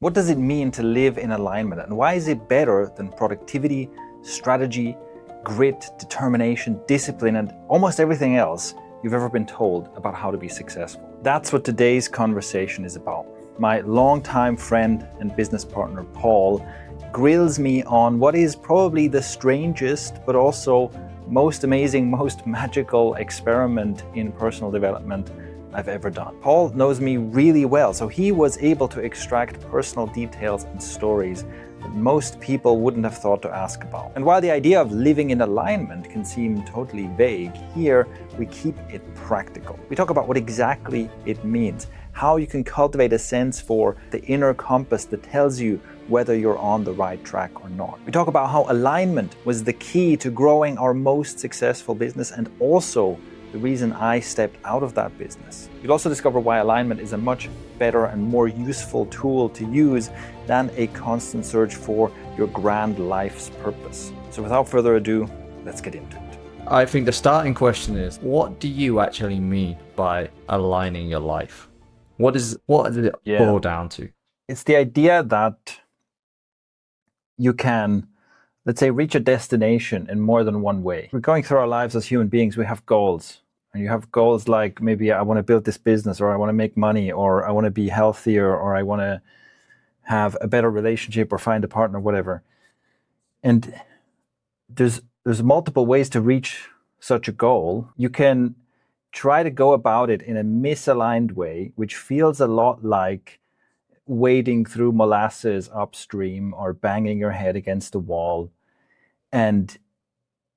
What does it mean to live in alignment, and why is it better than productivity, strategy, grit, determination, discipline, and almost everything else you've ever been told about how to be successful? That's what today's conversation is about. My longtime friend and business partner, Paul, grills me on what is probably the strangest, but also most amazing, most magical experiment in personal development I've ever done. Paul knows me really well, so he was able to extract personal details and stories that most people wouldn't have thought to ask about. And while the idea of living in alignment can seem totally vague, here we keep it practical. We talk about what exactly it means, how you can cultivate a sense for the inner compass that tells you whether you're on the right track or not. We talk about how alignment was the key to growing our most successful business, and also the reason I stepped out of that business. You'll also discover why alignment is a much better and more useful tool to use than a constant search for your grand life's purpose. So without further ado, let's get into it. I think the starting question is, what do you actually mean by aligning your life? What does it boil down to? It's the idea that you can, let's say, reach a destination in more than one way. We're going through our lives as human beings, we have goals. And you have goals like, maybe I want to build this business, or I want to make money, or I want to be healthier, or I want to have a better relationship, or find a partner, whatever. And there's multiple ways to reach such a goal. You can try to go about it in a misaligned way, which feels a lot like wading through molasses upstream or banging your head against the wall. And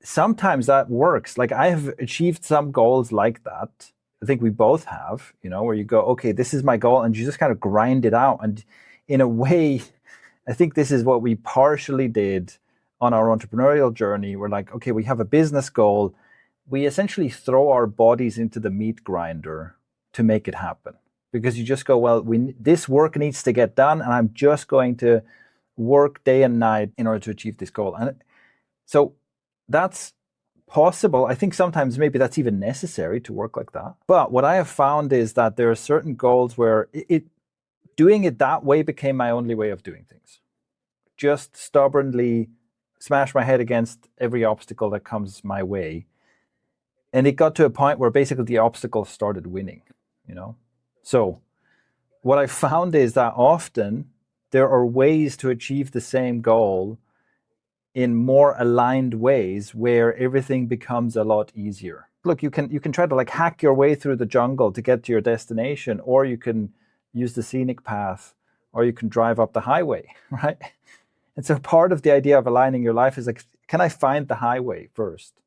sometimes that works. Like, I have achieved some goals like that. I think we both have, where you go, okay, this is my goal, and you just kind of grind it out. And in a way, I think this is what we partially did on our entrepreneurial journey. We're like, okay, we have a business goal. We essentially throw our bodies into the meat grinder to make it happen. Because you just go, well, this work needs to get done, and I'm just going to work day and night in order to achieve this goal. And so that's possible. I think sometimes maybe that's even necessary to work like that. But what I have found is that there are certain goals where doing it that way became my only way of doing things. Just stubbornly smash my head against every obstacle that comes my way. And it got to a point where basically the obstacles started winning, So what I found is that often there are ways to achieve the same goal in more aligned ways where everything becomes a lot easier. Look, you can try to hack your way through the jungle to get to your destination, or you can use the scenic path, or you can drive up the highway, right? And so part of the idea of aligning your life is can I find the highway first?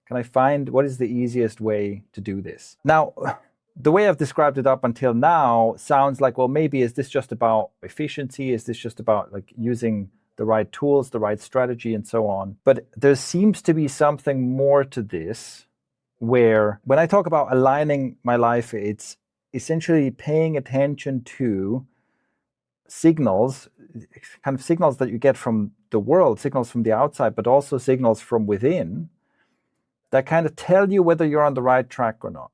Can I find what is the easiest way to do this? Now, the way I've described it up until now sounds like, well, maybe is this just about efficiency? Is this just about using the right tools, the right strategy, and so on? But there seems to be something more to this, where when I talk about aligning my life, it's essentially paying attention to signals, kind of signals that you get from the world, signals from the outside, but also signals from within that kind of tell you whether you're on the right track or not.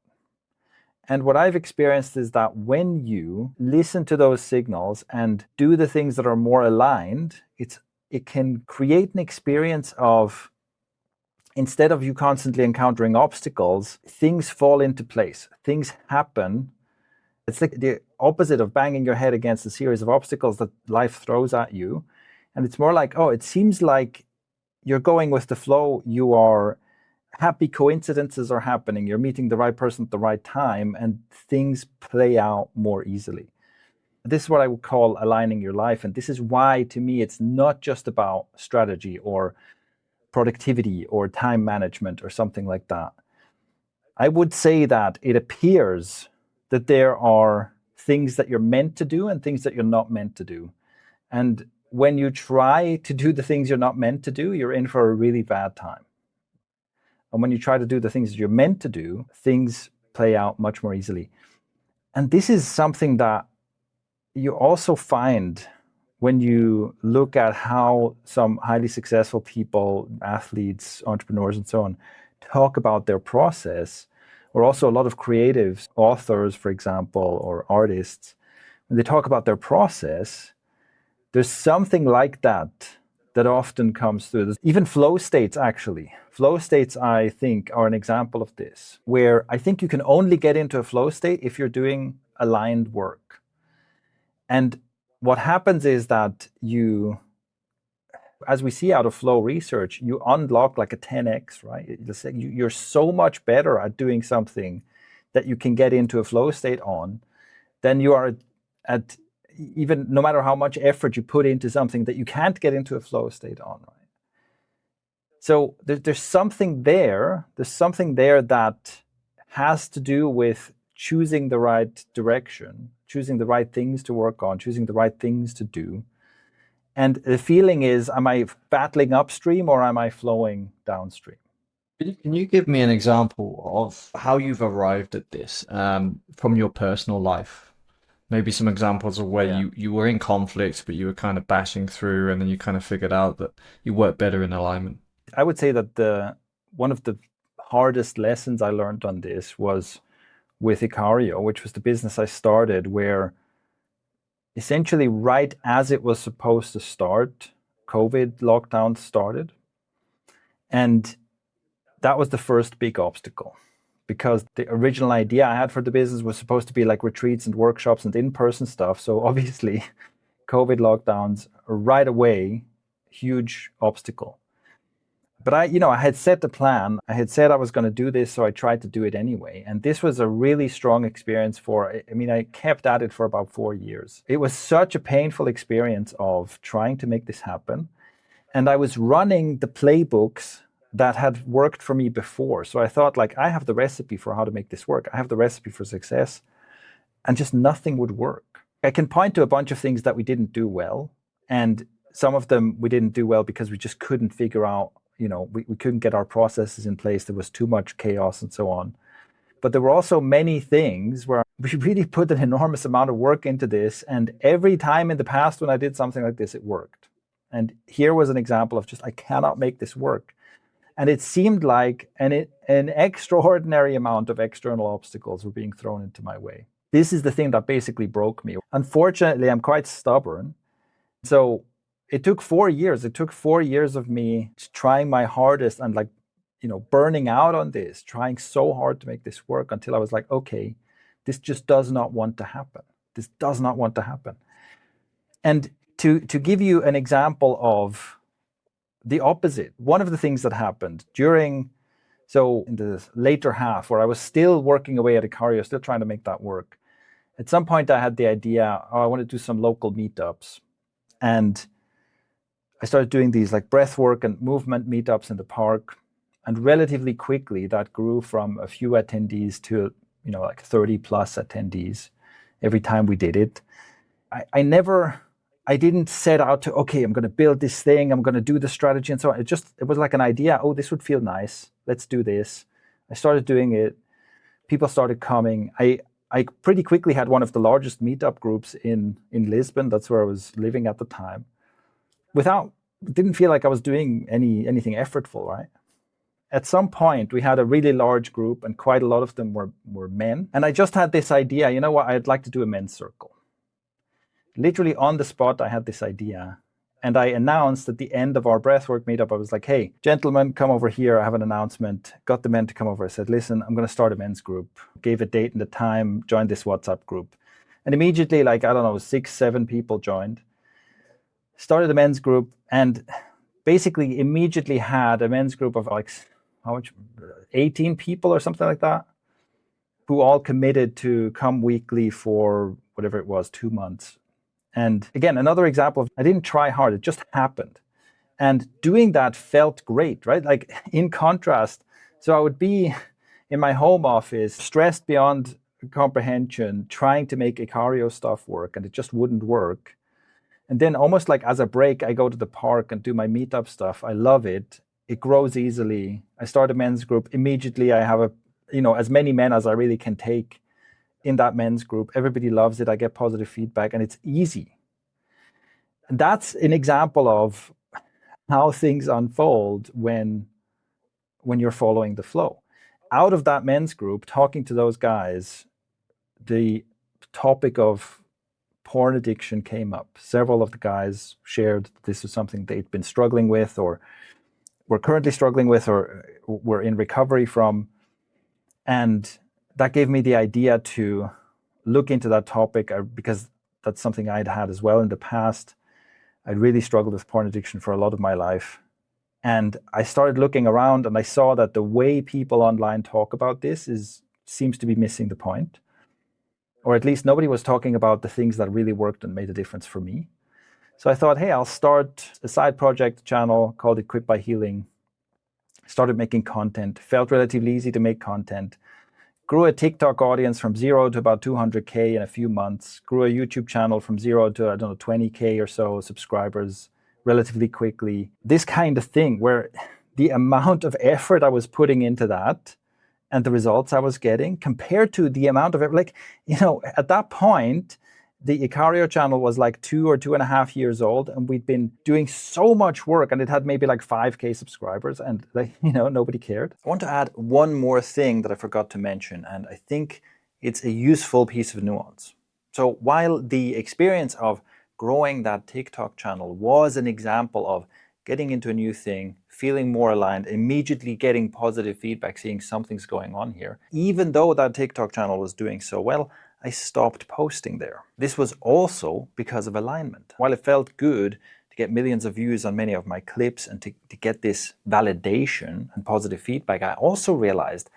And what I've experienced is that when you listen to those signals and do the things that are more aligned, it can create an experience of, instead of you constantly encountering obstacles, things fall into place, things happen. It's like the opposite of banging your head against a series of obstacles that life throws at you. And it's more like, oh, it seems like you're going with the flow. You are happy, coincidences are happening. You're meeting the right person at the right time, and things play out more easily. This is what I would call aligning your life. And this is why, to me, it's not just about strategy or productivity or time management or something like that. I would say that it appears that there are things that you're meant to do and things that you're not meant to do. And when you try to do the things you're not meant to do, you're in for a really bad time. And when you try to do the things that you're meant to do, things play out much more easily. And this is something that you also find when you look at how some highly successful people, athletes, entrepreneurs, and so on, talk about their process, or also a lot of creatives, authors, for example, or artists. When they talk about their process, There's something like that that often comes through. There's even flow states, actually. Flow states, I think, are an example of this, where I think you can only get into a flow state if you're doing aligned work. And what happens is that you, as we see out of flow research, you unlock like a 10x, right? You're so much better at doing something that you can get into a flow state on than you are at even no matter how much effort you put into something that you can't get into a flow state on, right? So there's something there. There's something there that has to do with choosing the right direction, choosing the right things to work on, choosing the right things to do. And the feeling is, am I battling upstream or am I flowing downstream? Can you give me an example of how you've arrived at this from your personal life? Maybe some examples of where you were in conflict, but you were kind of bashing through, and then you kind of figured out that you work better in alignment. I would say that one of the hardest lessons I learned on this was with Icario, which was the business I started, where essentially right as it was supposed to start, COVID lockdown started. And that was the first big obstacle, because the original idea I had for the business was supposed to be like retreats and workshops and in-person stuff. So obviously, COVID lockdowns right away, huge obstacle. But I had set the plan. I had said I was going to do this, so I tried to do it anyway. And this was a really strong experience I kept at it for about 4 years. It was such a painful experience of trying to make this happen. And I was running the playbooks that had worked for me before. So I thought, like, I have the recipe for how to make this work. I have the recipe for success, and just nothing would work. I can point to a bunch of things that we didn't do well, and some of them we didn't do well because we just couldn't figure out, we couldn't get our processes in place. There was too much chaos and so on. But there were also many things where we really put an enormous amount of work into this, and every time in the past when I did something like this, it worked. And here was an example of just, I cannot make this work. And it seemed like an extraordinary amount of external obstacles were being thrown into my way. This is the thing that basically broke me. Unfortunately, I'm quite stubborn. So it took 4 years. It took 4 years of me trying my hardest and burning out on this, trying so hard to make this work until I was like, okay, this just does not want to happen. This does not want to happen. And to give you an example of the opposite, one of the things that happened in the later half, where I was still working away at Icario, still trying to make that work, at some point I had the idea, I want to do some local meetups. And I started doing these like breath work and movement meetups in the park. And relatively quickly, that grew from a few attendees to, like 30 plus attendees every time we did it. I didn't set out to, okay, I'm going to build this thing, I'm going to do the strategy and so on. It was like an idea, oh, this would feel nice. Let's do this. I started doing it. People started coming. I pretty quickly had one of the largest meetup groups in Lisbon. That's where I was living at the time. Didn't feel like I was doing anything effortful, right? At some point, we had a really large group, and quite a lot of them were men. And I just had this idea, you know what, I'd like to do a men's circle. Literally on the spot, I had this idea. And I announced at the end of our breathwork meetup, I was like, hey, gentlemen, come over here. I have an announcement. Got the men to come over. I said, listen, I'm going to start a men's group. Gave a date and a time, joined this WhatsApp group. And immediately, 6, 7 people joined. Started a men's group, and basically immediately had a men's group of 18 people or something like that, who all committed to come weekly for whatever it was, 2 months. And again, another example of, I didn't try hard, it just happened. And doing that felt great, right? Like, in contrast, so I would be in my home office, stressed beyond comprehension, trying to make Icario stuff work, and it just wouldn't work. And then almost like as a break, I go to the park and do my meetup stuff. I love it. It grows easily. I start a men's group. Immediately I have as many men as I really can take in that men's group. Everybody loves it. I get positive feedback, and it's easy. And that's an example of how things unfold when you're following the flow. Out of that men's group, talking to those guys, the topic of porn addiction came up. Several of the guys shared that this was something they'd been struggling with, or were currently struggling with, or were in recovery from. And that gave me the idea to look into that topic, because that's something I'd had as well in the past. I really struggled with porn addiction for a lot of my life. And I started looking around, and I saw that the way people online talk about this seems to be missing the point. Or at least nobody was talking about the things that really worked and made a difference for me. So I thought, hey, I'll start a side project channel called Equipped by Healing. Started making content, felt relatively easy to make content. Grew a TikTok audience from 0 to about 200K in a few months. Grew a YouTube channel from 0 to, 20K or so subscribers relatively quickly. This kind of thing, where the amount of effort I was putting into that and the results I was getting compared to the amount of effort, at that point, the Icario channel was like 2 or 2.5 years old, and we'd been doing so much work, and it had maybe like 5K subscribers, and nobody cared. I want to add one more thing that I forgot to mention, and I think it's a useful piece of nuance. So while the experience of growing that TikTok channel was an example of getting into a new thing, feeling more aligned, immediately getting positive feedback, seeing something's going on here, even though that TikTok channel was doing so well, I stopped posting there. This was also because of alignment. While it felt good to get millions of views on many of my clips and to get this validation and positive feedback, I also realized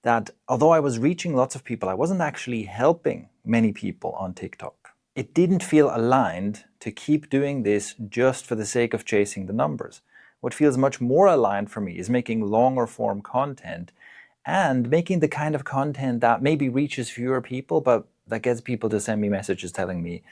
that although I was reaching lots of people, I wasn't actually helping many people on TikTok. It didn't feel aligned to keep doing this just for the sake of chasing the numbers. What feels much more aligned for me is making longer form content, and making the kind of content that maybe reaches fewer people, but that gets people to send me messages telling me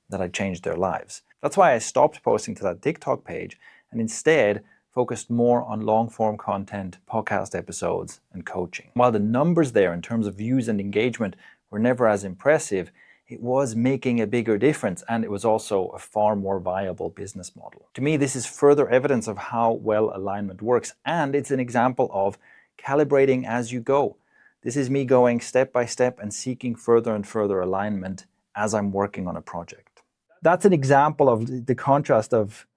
that I changed their lives. That's why I stopped posting to that TikTok page and instead focused more on long-form content, podcast episodes, and coaching. While the numbers there in terms of views and engagement were never as impressive, it was making a bigger difference, and it was also a far more viable business model. To me, this is further evidence of how well alignment works, and it's an example of calibrating as you go. This is me going step by step and seeking further and further alignment as I'm working on a project. That's an example of the contrast of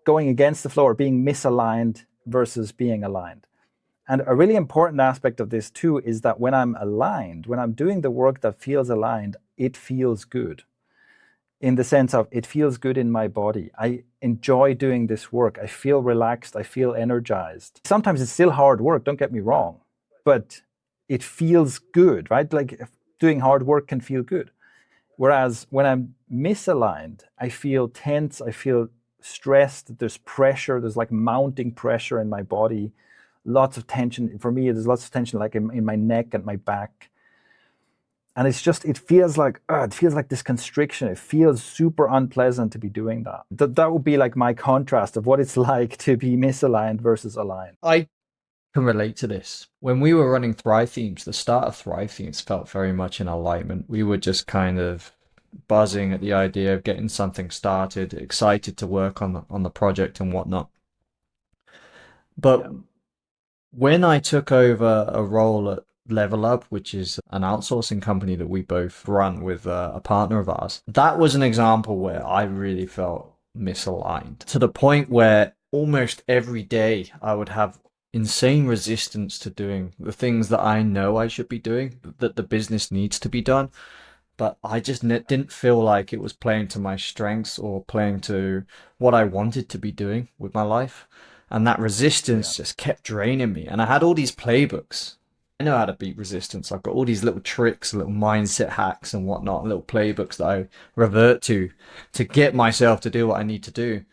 going against the flow or being misaligned versus being aligned. And a really important aspect of this too is that when I'm aligned, when I'm doing the work that feels aligned, it feels good. In the sense of it feels good in my body. I enjoy doing this work. I feel relaxed. I feel energized. Sometimes it's still hard work, don't get me wrong, but it feels good, right? Like doing hard work can feel good. Whereas when I'm misaligned, I feel tense. I feel stressed. There's pressure. There's like mounting pressure in my body. Lots of tension. For me, there's lots of tension like in my neck and my back. And it feels like this constriction. It feels super unpleasant to be doing that. That would be like my contrast of what it's like to be misaligned versus aligned. I can relate to this. When we were running Thrive Themes, the start of Thrive Themes felt very much in alignment. We were just kind of buzzing at the idea of getting something started, excited to work on the project and whatnot. But when I took over a role at Level Up, which is an outsourcing company that we both run with a partner of ours, that was an example where I really felt misaligned, to the point where almost every day I would have insane resistance to doing the things that I know I should be doing, that the business needs to be done. But I just didn't feel like it was playing to my strengths or playing to what I wanted to be doing with my life. And that resistance just kept draining me. And I had all these playbooks. I know how to beat resistance. I've got all these little tricks, little mindset hacks and whatnot, little playbooks that I revert to get myself to do what I need to do.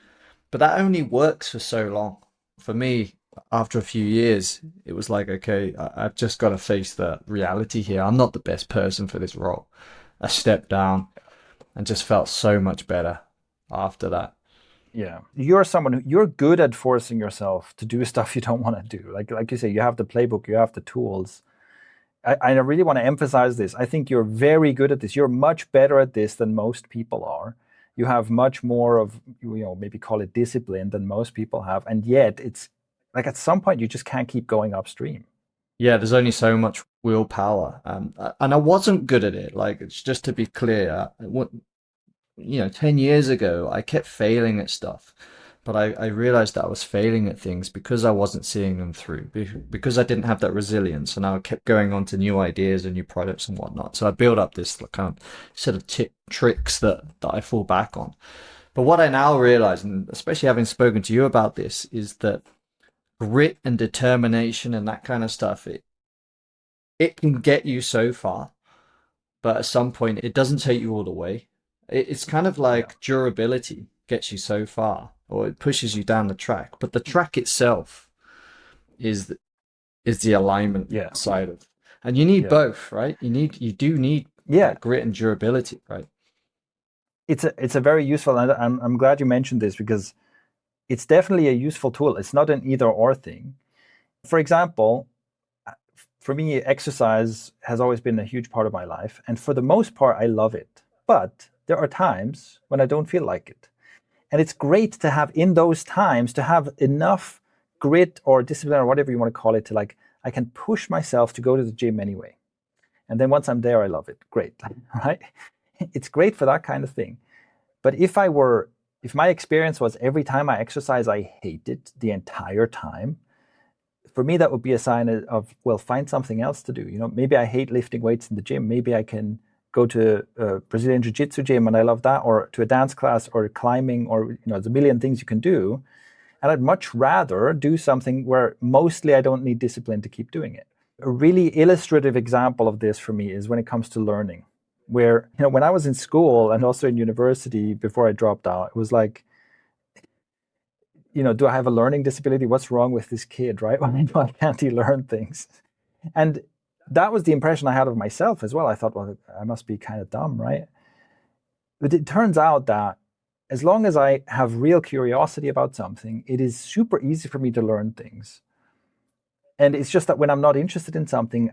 But that only works for so long. For me, after a few years, it was like, okay, I've just got to face the reality here. I'm not the best person for this role. I stepped down and just felt so much better after that. Yeah, you're someone you're good at forcing yourself to do stuff you don't want to do. Like you say, you have the playbook, you have the tools. I really want to emphasize this. I think you're very good at this. You're much better at this than most people are. You have much more of, maybe call it discipline than most people have. And yet it's like at some point you just can't keep going upstream. Yeah, there's only so much willpower. And I wasn't good at it. Like, it's just to be clear, 10 years ago, I kept failing at stuff. But I realized that I was failing at things because I wasn't seeing them through, because I didn't have that resilience, and I kept going on to new ideas and new products and whatnot. So I built up this kind of set of tricks that I fall back on. But what I now realize, and especially having spoken to you about this, is that grit and determination and that kind of stuff, it can get you so far, but at some point it doesn't take you all the way. It's kind of Yeah. like durability gets you so far, or it pushes you down the track, but the track itself is the alignment Yeah. side of, and you need Yeah. both, right? You do need Yeah. that grit and durability, right? It's a very useful, and I'm glad you mentioned this because it's definitely a useful tool. It's not an either or thing. For example, for me, exercise has always been a huge part of my life. And for the most part, I love it. But there are times when I don't feel like it. And it's great to have in those times to have enough grit or discipline or whatever you want to call it to like, I can push myself to go to the gym anyway. And then once I'm there, I love it. Great. Right? It's great for that kind of thing. But if my experience was every time I exercise, I hate it the entire time, for me, that would be a sign of, well, find something else to do. Maybe I hate lifting weights in the gym. Maybe I can go to a Brazilian Jiu-Jitsu gym and I love that, or to a dance class or climbing, or, there's a million things you can do. And I'd much rather do something where mostly I don't need discipline to keep doing it. A really illustrative example of this for me is when it comes to learning, where, when I was in school and also in university before I dropped out, it was like, do I have a learning disability? What's wrong with this kid, right? Why can't he learn things? And that was the impression I had of myself as well. I thought, well, I must be kind of dumb, right? But it turns out that as long as I have real curiosity about something, it is super easy for me to learn things. And it's just that when I'm not interested in something,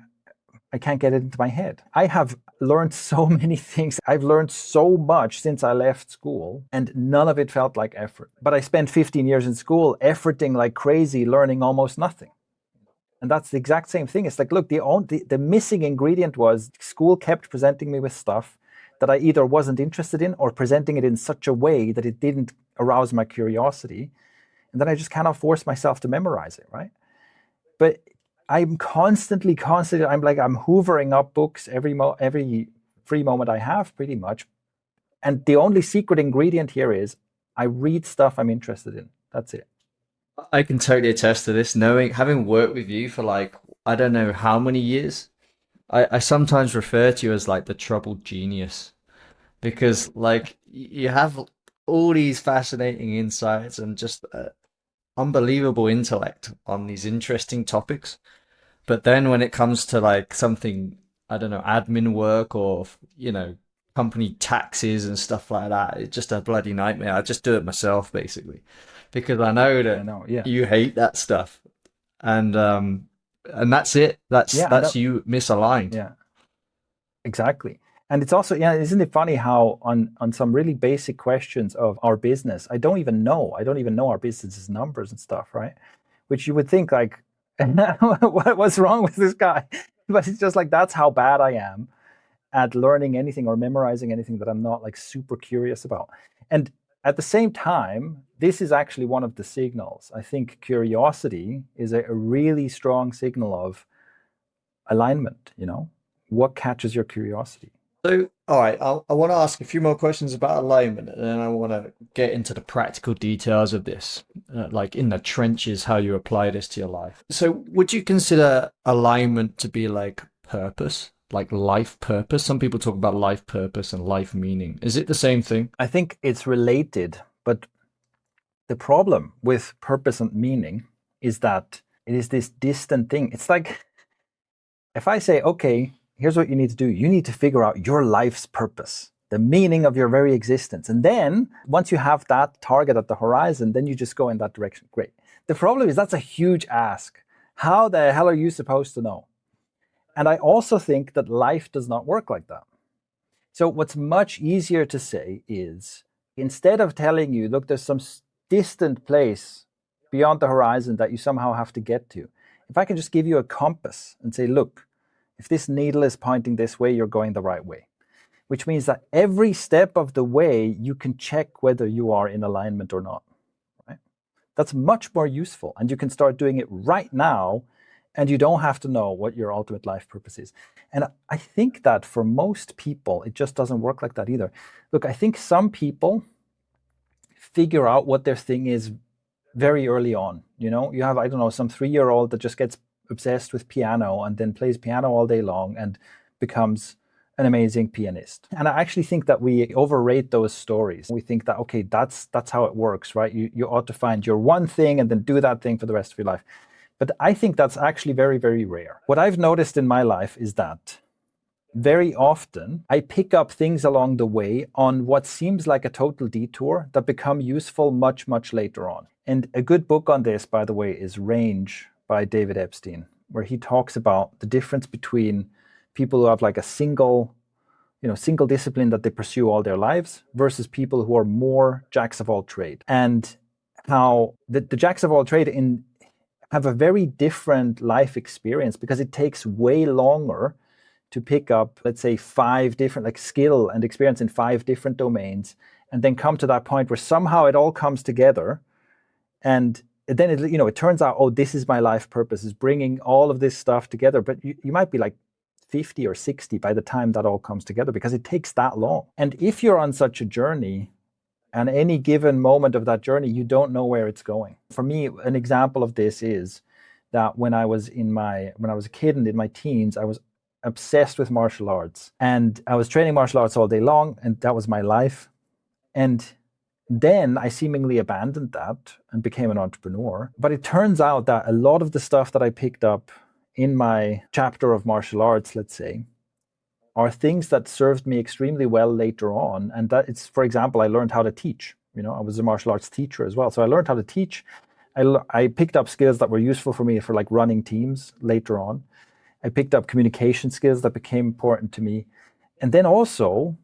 I can't get it into my head. I have learned so many things. I've learned so much since I left school, and none of it felt like effort. But I spent 15 years in school efforting like crazy, learning almost nothing. And that's the exact same thing. It's like, look, the missing ingredient was school kept presenting me with stuff that I either wasn't interested in or presenting it in such a way that it didn't arouse my curiosity. And then I just cannot force myself to memorize it, right? But I'm constantly, I'm hoovering up books every free moment I have, pretty much. And the only secret ingredient here is I read stuff I'm interested in. That's it. I can totally attest to this, having worked with you for like, I don't know how many years. I sometimes refer to you as like the troubled genius, because like you have all these fascinating insights and just unbelievable intellect on these interesting topics. But then when it comes to like something, I don't know, admin work or, company taxes and stuff like that, it's just a bloody nightmare. I just do it myself basically, because I know I that know, yeah. you hate that stuff. And that's it. That's Yeah, you misaligned. yeah, exactly. And it's also, yeah, isn't it funny how on some really basic questions of our business, I don't even know. I don't even know our business's numbers and stuff, right? Which you would think like, what's wrong with this guy? But it's just like, that's how bad I am at learning anything or memorizing anything that I'm not like super curious about. And at the same time, this is actually one of the signals. I think curiosity is a really strong signal of alignment, what catches your curiosity. So, all right, I want to ask a few more questions about alignment, and then I want to get into the practical details of this, like in the trenches, how you apply this to your life. So, would you consider alignment to be like purpose, like life purpose? Some people talk about life purpose and life meaning. Is it the same thing? I think it's related, but the problem with purpose and meaning is that it is this distant thing. It's like if I say, okay, here's what you need to do. You need to figure out your life's purpose, the meaning of your very existence. And then once you have that target at the horizon, then you just go in that direction. Great. The problem is that's a huge ask. How the hell are you supposed to know? And I also think that life does not work like that. So what's much easier to say is, instead of telling you, look, there's some distant place beyond the horizon that you somehow have to get to, if I can just give you a compass and say, look, if this needle is pointing this way, you're going the right way. which means that every step of the way you can check whether you are in alignment or not. Right? That's much more useful, and you can start doing it right now, and you don't have to know what your ultimate life purpose is. And I think that for most people, it just doesn't work like that either. Look, I think some people figure out what their thing is very early on. You know, you have, I don't know, some 3-year-old that just gets obsessed with piano and then plays piano all day long and becomes an amazing pianist. And I actually think that we overrate those stories. We think that, okay, that's how it works, right? You ought to find your one thing and then do that thing for the rest of your life. But I think that's actually very, very rare. What I've noticed in my life is that very often I pick up things along the way on what seems like a total detour that become useful much, much later on. And a good book on this, by the way, is Range by David Epstein, where he talks about the difference between people who have like a single discipline that they pursue all their lives versus people who are more jacks of all trade. And how the jacks of all trade have a very different life experience because it takes way longer to pick up, let's say, 5 different, like skill and experience in 5 different domains, and then come to that point where somehow it all comes together. And then it turns out, oh, this is my life purpose, is bringing all of this stuff together. But you might be like 50 or 60 by the time that all comes together because it takes that long. And if you're on such a journey, and any given moment of that journey, you don't know where it's going. For me, an example of this is that when I was a kid and in my teens, I was obsessed with martial arts. And I was training martial arts all day long, and that was my life. And then I seemingly abandoned that and became an entrepreneur. But it turns out that a lot of the stuff that I picked up in my chapter of martial arts, let's say, are things that served me extremely well later on. And that it's, for example, I learned how to teach. You know, I was a martial arts teacher as well. So I learned how to teach. I picked up skills that were useful for me for like running teams later on. I picked up communication skills that became important to me. And then also,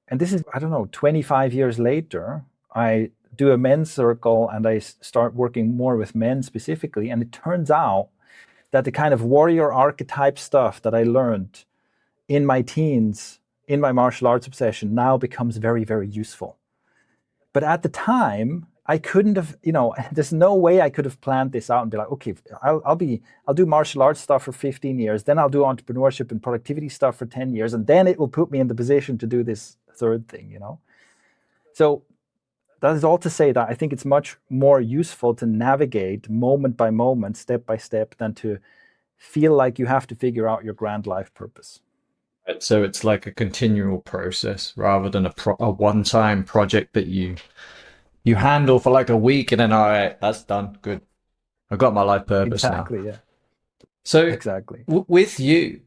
and this is, 25 years later, I do a men's circle and I start working more with men specifically. And it turns out that the kind of warrior archetype stuff that I learned in my teens, in my martial arts obsession, now becomes very, very useful. But at the time, I couldn't have, there's no way I could have planned this out and be like, okay, I'll do martial arts stuff for 15 years, then I'll do entrepreneurship and productivity stuff for 10 years, and then it will put me in the position to do this third thing, So that is all to say that I think it's much more useful to navigate moment by moment, step by step, than to feel like you have to figure out your grand life purpose. So it's like a continual process rather than a one-time project that you handle for like a week and then, all right, that's done. Good. I've got my life purpose now. Exactly, yeah. So exactly. With you,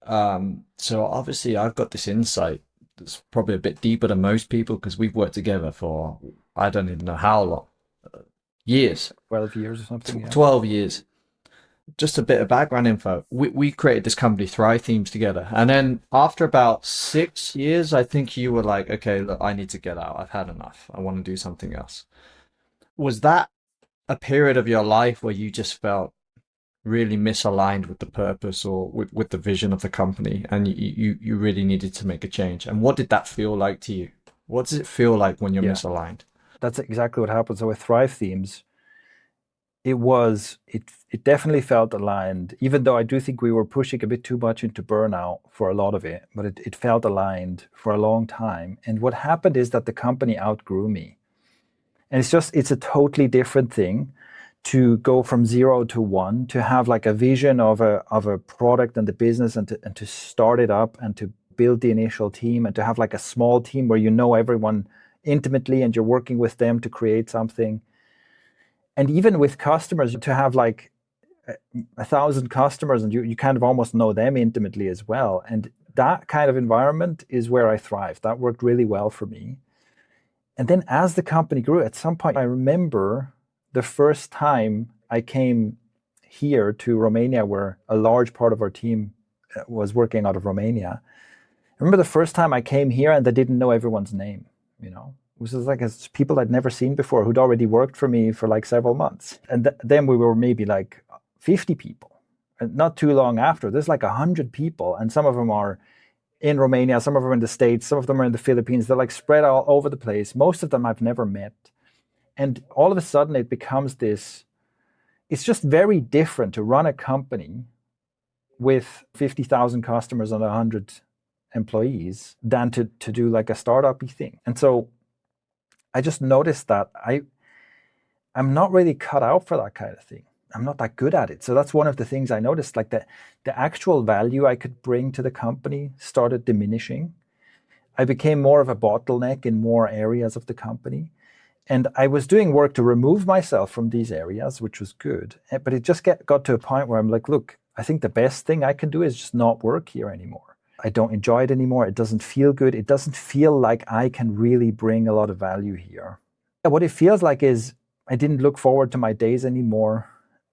so obviously I've got this insight that's probably a bit deeper than most people because we've worked together for, I don't even know how long, years. 12 years or something. 12 years. Just a bit of background info. We created this company, Thrive Themes, together. And then after about 6 years, I think you were like, okay, look, I need to get out. I've had enough. I want to do something else. Was that a period of your life where you just felt really misaligned with the purpose or with the vision of the company and you really needed to make a change? And what did that feel like to you? What does it feel like when you're misaligned? That's exactly what happened. So with Thrive Themes, it definitely felt aligned, even though I do think we were pushing a bit too much into burnout for a lot of it, but it felt aligned for a long time. And what happened is that the company outgrew me. And it's a totally different thing to go from 0 to 1, to have like a vision of a product and the business and to start it up and to build the initial team and to have like a small team where you know everyone intimately and you're working with them to create something. And even with customers, to have like 1,000 customers and you kind of almost know them intimately as well. And that kind of environment is where I thrive. That worked really well for me. And then as the company grew, at some point, I remember the first time I came here to Romania, where a large part of our team was working out of Romania. I remember the first time I came here and they didn't know everyone's name, It was like people I'd never seen before who'd already worked for me for like several months. And then we were maybe like 50 people. And not too long after, there's like 100 people, and some of them are in Romania, some of them are in the States, some of them are in the Philippines. They're like spread all over the place. Most of them I've never met. And all of a sudden it becomes this, it's just very different to run a company with 50,000 customers and 100 employees than to do like a startup-y thing. And so I just noticed that I'm not really cut out for that kind of thing. I'm not that good at it. So that's one of the things I noticed, like the actual value I could bring to the company started diminishing. I became more of a bottleneck in more areas of the company. And I was doing work to remove myself from these areas, which was good. But it just got to a point where I'm like, look, I think the best thing I can do is just not work here anymore. I don't enjoy it anymore. It doesn't feel good. It doesn't feel like I can really bring a lot of value here. What it feels like is I didn't look forward to my days anymore.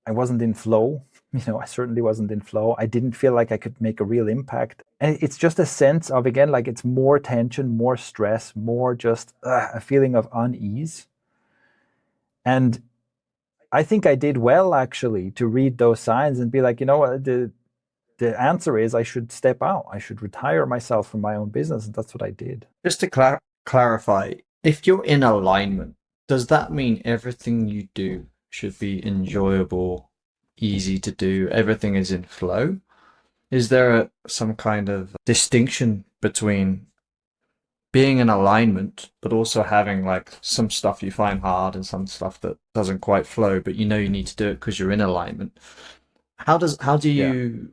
I wasn't in flow. I certainly wasn't in flow. I didn't feel like I could make a real impact. And it's just a sense of, again, like it's more tension, more stress, more just a feeling of unease. And I think I did well, actually, to read those signs and be like, the answer is I should step out. I should retire myself from my own business. And that's what I did. Just to clarify, if you're in alignment, does that mean everything you do should be enjoyable, easy to do, everything is in flow? Is there some kind of distinction between being in alignment, but also having like some stuff you find hard and some stuff that doesn't quite flow, but you need to do it because you're in alignment? How do you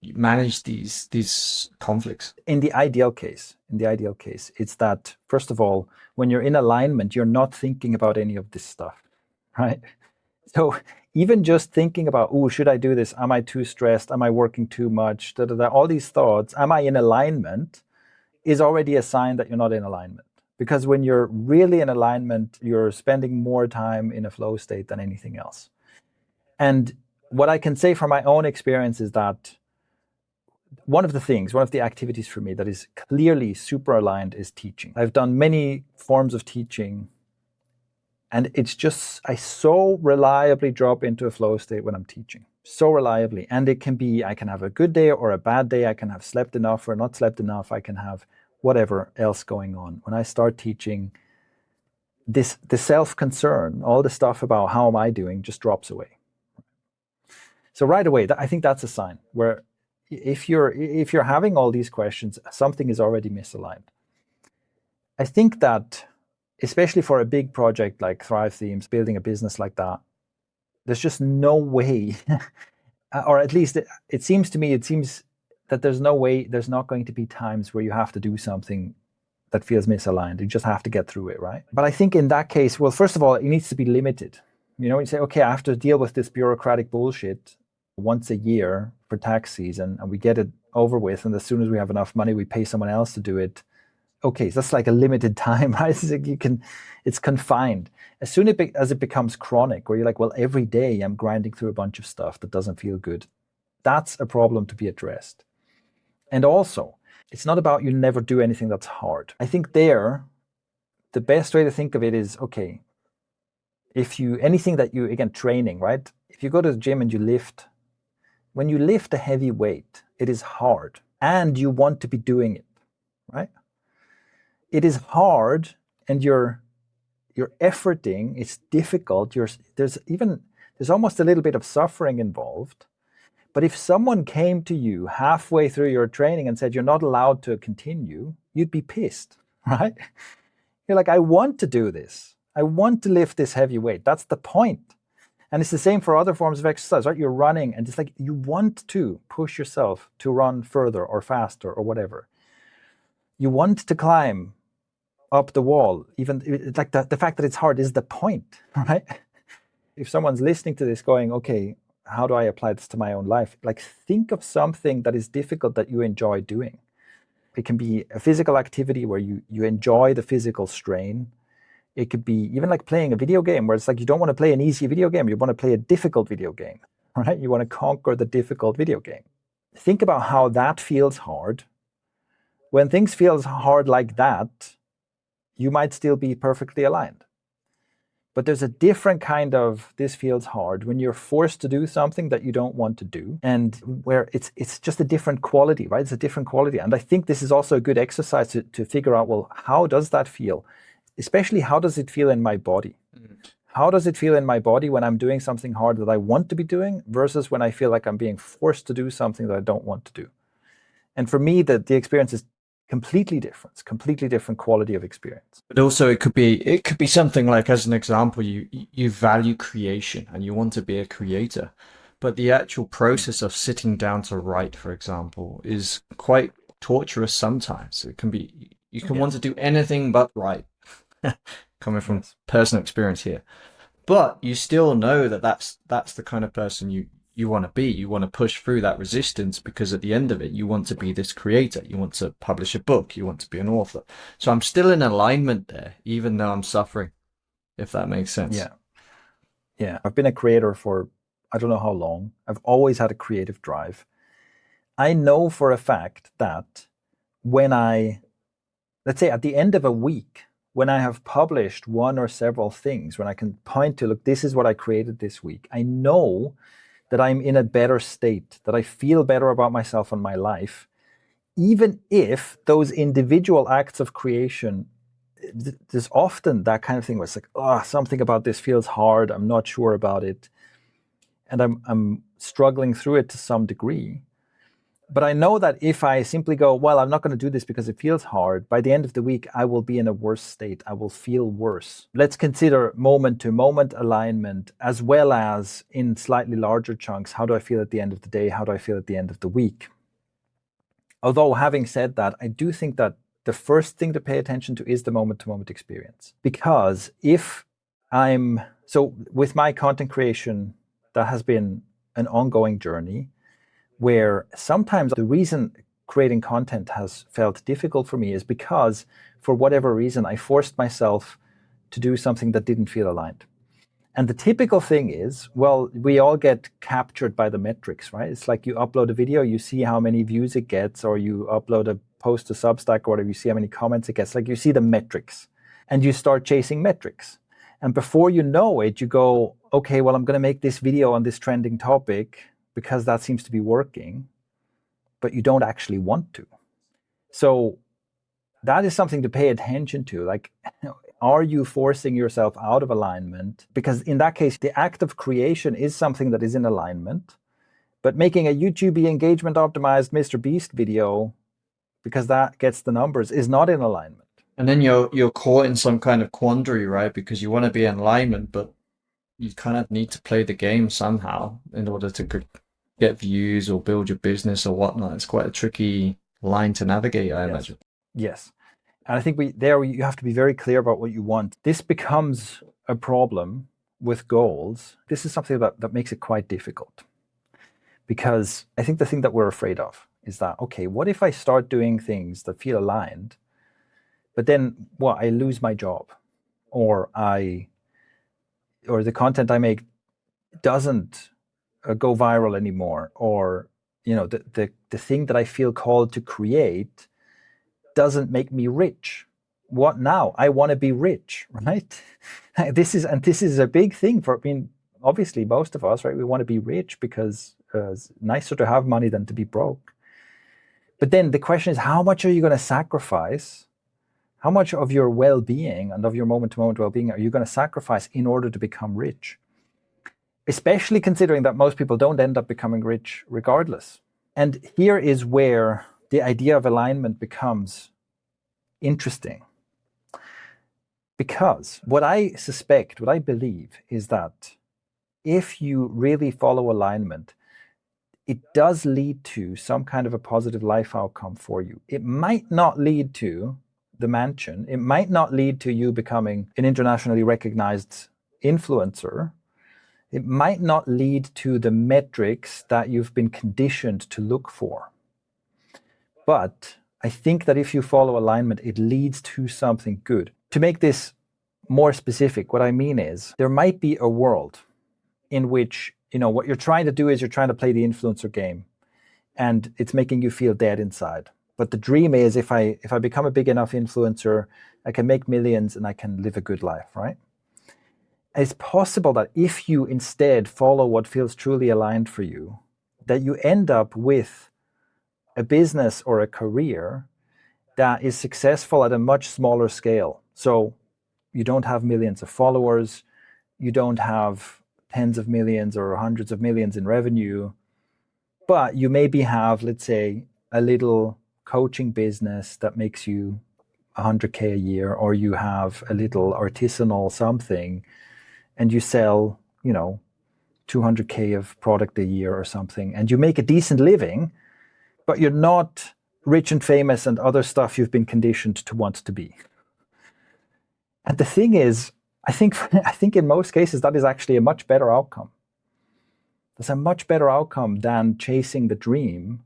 manage these conflicts? In the ideal case, it's that, first of all, when you're in alignment, you're not thinking about any of this stuff, right? So even just thinking about, oh, should I do this? Am I too stressed? Am I working too much? All these thoughts, am I in alignment, is already a sign that you're not in alignment. Because when you're really in alignment, you're spending more time in a flow state than anything else. And what I can say from my own experience is that one of the activities for me that is clearly super aligned is teaching. I've done many forms of teaching, and it's just, I so reliably drop into a flow state when I'm teaching. So reliably. And it can be, I can have a good day or a bad day. I can have slept enough or not slept enough. I can have whatever else going on. When I start teaching, the self-concern, all the stuff about how am I doing, just drops away. So right away, I think that's a sign where if you're having all these questions, something is already misaligned. I think that, especially for a big project like Thrive Themes, building a business like that, there's just no way, or at least it seems that there's no way, there's not going to be times where you have to do something that feels misaligned. You just have to get through it, right? But I think in that case, well, first of all, it needs to be limited. You say, okay, I have to deal with this bureaucratic bullshit once a year for tax season, and we get it over with, and as soon as we have enough money, we pay someone else to do it. Okay, so that's like a limited time, right? It's confined. As soon as it becomes chronic, where you're like, well, every day I'm grinding through a bunch of stuff that doesn't feel good, that's a problem to be addressed. And also, it's not about you never do anything that's hard. I think the best way to think of it is, okay, anything that you, again, training, right? If you go to the gym and you lift, when you lift a heavy weight, it is hard and you want to be doing it, right? It is hard and you're efforting, it's difficult, there's almost a little bit of suffering involved. But if someone came to you halfway through your training and said you're not allowed to continue, you'd be pissed, right? You're like, I want to do this. I want to lift this heavy weight. That's the point. And it's the same for other forms of exercise, right? You're running and it's like you want to push yourself to run further or faster or whatever. You want to climb up the wall. Even like the fact that it's hard is the point, right? If someone's listening to this going, okay, how do I apply this to my own life? Like, think of something that is difficult that you enjoy doing. It can be a physical activity where you enjoy the physical strain. It could be even like playing a video game where it's like you don't want to play an easy video game. You want to play a difficult video game, right? You want to conquer the difficult video game. Think about how that feels hard. When things feel hard like that, you might still be perfectly aligned. But there's a different kind of this feels hard when you're forced to do something that you don't want to do, and where it's just a different quality, right? It's a different quality. And I think this is also a good exercise to figure out, well, how does that feel? Especially, how does it feel in my body? How does it feel in my body when I'm doing something hard that I want to be doing versus when I feel like I'm being forced to do something that I don't want to do? And for me, the experience is completely different quality of experience. But also it could be something like, as an example, you value creation and you want to be a creator, but the actual process of sitting down to write, for example, is quite torturous sometimes. It can be, you can want to do anything but write. Coming from personal experience here. But you still know that that's the kind of person you want to be. You want to push through that resistance, because at the end of it, you want to be this creator. You want to publish a book. You want to be an author. So I'm still in alignment there, even though I'm suffering, if that makes sense. Yeah. I've been a creator for I don't know how long. I've always had a creative drive. I know for a fact that when let's say at the end of a week, when I have published one or several things, when I can point to, look, this is what I created this week, I know that I'm in a better state, that I feel better about myself and my life, even if those individual acts of creation, there's often that kind of thing where it's like, oh, something about this feels hard, I'm not sure about it, and I'm struggling through it to some degree. But I know that if I simply go, well, I'm not going to do this because it feels hard, by the end of the week, I will be in a worse state. I will feel worse. Let's consider moment-to-moment alignment, as well as in slightly larger chunks. How do I feel at the end of the day? How do I feel at the end of the week? Although, having said that, I do think that the first thing to pay attention to is the moment-to-moment experience. Because so with my content creation, that has been an ongoing journey, where sometimes the reason creating content has felt difficult for me is because, for whatever reason, I forced myself to do something that didn't feel aligned. And the typical thing is, well, we all get captured by the metrics, right? It's like you upload a video, you see how many views it gets, or you upload a post to Substack or whatever, you see how many comments it gets. Like, you see the metrics and you start chasing metrics. And before you know it, you go, okay, well, I'm going to make this video on this trending topic because that seems to be working, but you don't actually want to. So that is something to pay attention to. Like, are you forcing yourself out of alignment? Because in that case, the act of creation is something that is in alignment, but making a YouTube engagement optimized Mr. Beast video, because that gets the numbers, is not in alignment. And then you're caught in some kind of quandary, right? Because you want to be in alignment, but you kind of need to play the game somehow in order to get views or build your business or whatnot. It's quite a tricky line to navigate, I imagine. Yes. And I think you have to be very clear about what you want. This becomes a problem with goals. This is something that makes it quite difficult. Because I think the thing that we're afraid of is that, okay, what if I start doing things that feel aligned, but then I lose my job, or the content I make doesn't go viral anymore, or the thing that I feel called to create doesn't make me rich. What now? I want to be rich, right? This is a big thing for, obviously most of us, right? We want to be rich because it's nicer to have money than to be broke. But then the question is, how much are you going to sacrifice? How much of your well-being and of your moment-to-moment well-being are you going to sacrifice in order to become rich? Especially considering that most people don't end up becoming rich regardless. And here is where the idea of alignment becomes interesting. Because what I believe is that if you really follow alignment, it does lead to some kind of a positive life outcome for you. It might not lead to the mansion. It might not lead to you becoming an internationally recognized influencer. It might not lead to the metrics that you've been conditioned to look for. But I think that if you follow alignment, it leads to something good. To make this more specific, what I mean is there might be a world in which, what you're trying to do is you're trying to play the influencer game, and it's making you feel dead inside. But the dream is, if I become a big enough influencer, I can make millions and I can live a good life, right? it's possible that if you instead follow what feels truly aligned for you, that you end up with a business or a career that is successful at a much smaller scale. So you don't have millions of followers, you don't have tens of millions or hundreds of millions in revenue, but you maybe have, let's say, a little coaching business that makes you 100K a year, or you have a little artisanal something and you sell, 200K of product a year or something, and you make a decent living, but you're not rich and famous and other stuff you've been conditioned to want to be. And the thing is, I think in most cases that is actually a much better outcome. That's a much better outcome than chasing the dream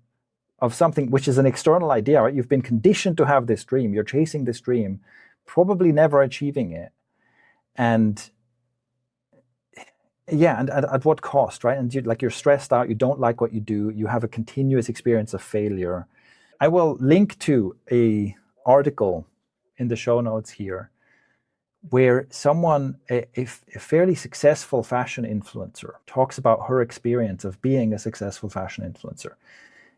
of something which is an external idea, right? You've been conditioned to have this dream. You're chasing this dream, probably never achieving it. And yeah, and at what cost, right? And you're stressed out, you don't like what you do, you have a continuous experience of failure. I will link to a article in the show notes here where someone, a fairly successful fashion influencer, talks about her experience of being a successful fashion influencer.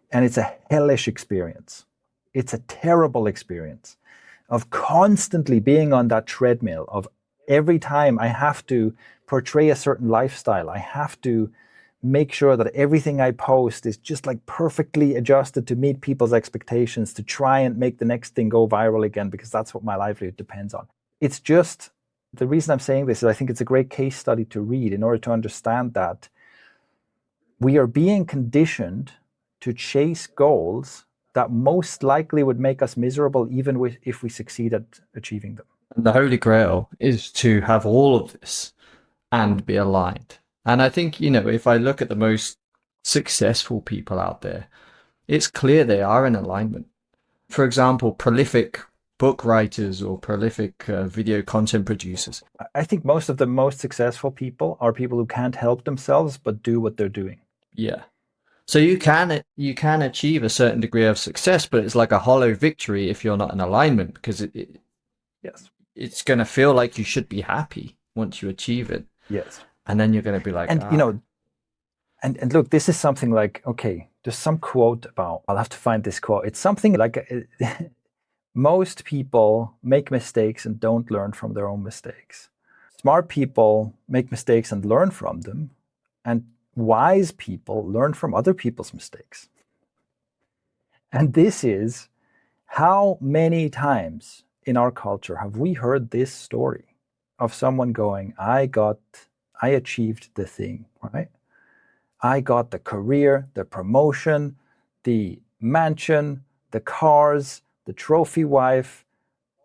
And it's a hellish experience. It's a terrible experience of constantly being on that treadmill of every time I have to portray a certain lifestyle, I have to make sure that everything I post is just like perfectly adjusted to meet people's expectations, to try and make the next thing go viral again, because that's what my livelihood depends on. It's just, the reason I'm saying this is I think it's a great case study to read in order to understand that we are being conditioned to chase goals that most likely would make us miserable even if we succeed at achieving them. And the holy grail is to have all of this and be aligned. And I think, if I look at the most successful people out there, it's clear they are in alignment. For example, prolific book writers or prolific video content producers. I think most of the most successful people are people who can't help themselves but do what they're doing. Yeah. So you can achieve a certain degree of success, but it's like a hollow victory if you're not in alignment, because yes, it's going to feel like you should be happy once you achieve it. Yes. And then you're going to be like, and and look, this is something like, okay, there's some quote about, I'll have to find this quote. It's something like, most people make mistakes and don't learn from their own mistakes. Smart people make mistakes and learn from them. And wise people learn from other people's mistakes. And this is, how many times in our culture have we heard this story of someone going, I achieved the thing, right? I got the career, the promotion, the mansion, the cars, the trophy wife,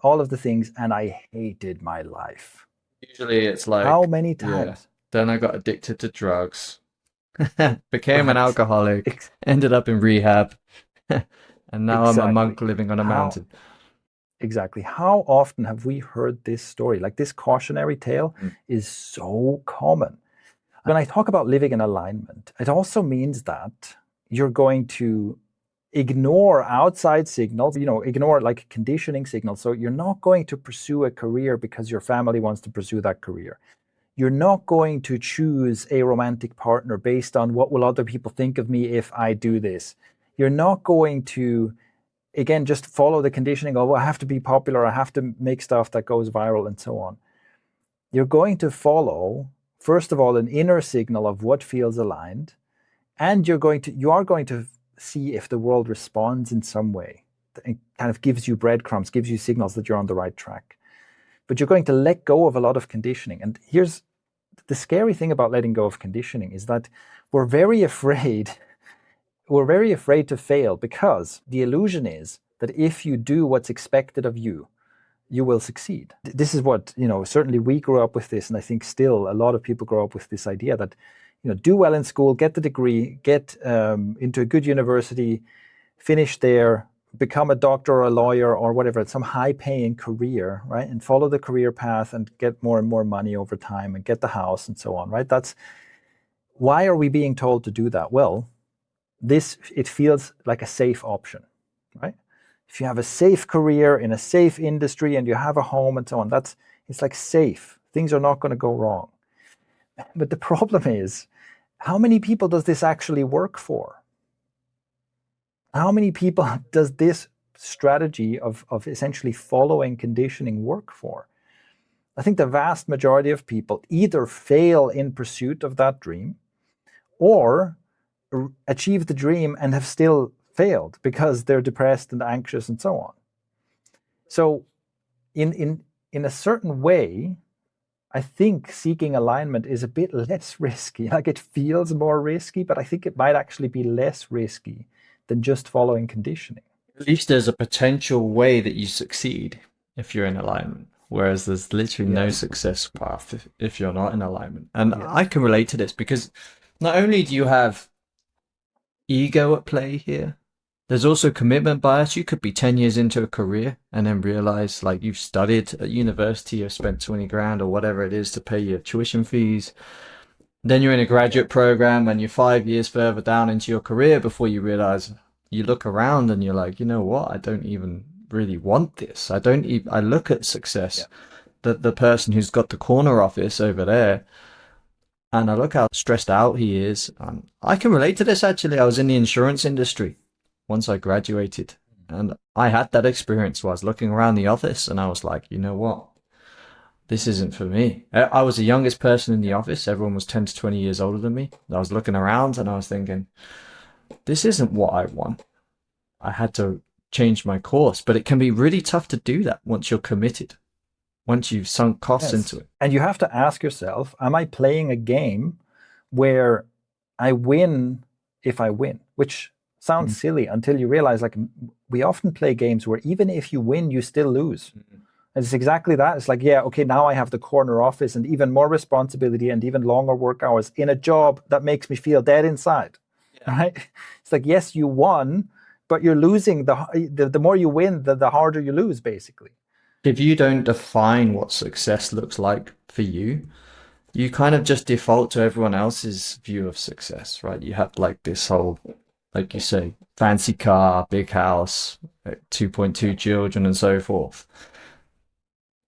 all of the things, and I hated my life. Usually it's like, how many times? Yeah. Then I got addicted to drugs, became an alcoholic, ended up in rehab, and now I'm a monk living on a mountain. Exactly. How often have we heard this story? Like, this cautionary tale is so common. When I talk about living in alignment, it also means that you're going to ignore outside signals, ignore like conditioning signals. So you're not going to pursue a career because your family wants to pursue that career. You're not going to choose a romantic partner based on what will other people think of me if I do this. You're not going to, again, just follow the conditioning of, I have to be popular, I have to make stuff that goes viral and so on. You're going to follow, first of all, an inner signal of what feels aligned, and you are going to see if the world responds in some way. It kind of gives you breadcrumbs, gives you signals that you're on the right track. But you're going to let go of a lot of conditioning. And here's the scary thing about letting go of conditioning, is that we're very afraid to fail, because the illusion is that if you do what's expected of you, you will succeed. This is what, certainly we grew up with this, and I think still a lot of people grow up with this idea that, do well in school, get the degree, get into a good university, finish there, become a doctor or a lawyer or whatever, some high-paying career, right? And follow the career path and get more and more money over time and get the house and so on, right? Why are we being told to do that? Well, it feels like a safe option, right? If you have a safe career in a safe industry and you have a home and so on, it's like safe. Things are not going to go wrong. But the problem is, how many people does this actually work for? How many people does this strategy of essentially following conditioning work for? I think the vast majority of people either fail in pursuit of that dream or achieve the dream and have still failed because they're depressed and anxious and so on. So in a certain way, I think seeking alignment is a bit less risky. Like, it feels more risky, but I think it might actually be less risky than just following conditioning. At least there's a potential way that you succeed if you're in alignment, whereas there's literally no success path if you're not in alignment. And I can relate to this because not only do you have ego at play here, there's also commitment bias. You could be 10 years into a career and then realize, like, you've studied at university, you've spent 20 grand or whatever it is to pay your tuition fees. Then you're in a graduate program and you're 5 years further down into your career before you realize, you look around and you're like, you know what? I don't even really want this. I look at success, the person who's got the corner office over there, and I look how stressed out he is. I can relate to this, actually. I was in the insurance industry once I graduated, and I had that experience where I was looking around the office and I was like, you know what? This isn't for me. I was the youngest person in the office. Everyone was 10 to 20 years older than me. I was looking around and I was thinking, this isn't what I want. I had to change my course, but it can be really tough to do that once you're committed, once you've sunk costs into it. And you have to ask yourself, am I playing a game where I win if I win? Which sounds silly until you realize, like, we often play games where even if you win, you still lose. And it's exactly that. It's like, yeah, okay, now I have the corner office and even more responsibility and even longer work hours in a job that makes me feel dead inside, right? It's like, yes, you won, but you're losing. The more you win, the harder you lose, basically. If you don't define what success looks like for you, you kind of just default to everyone else's view of success, right? You have like this whole, like you say, fancy car, big house, 2.2 children and so forth.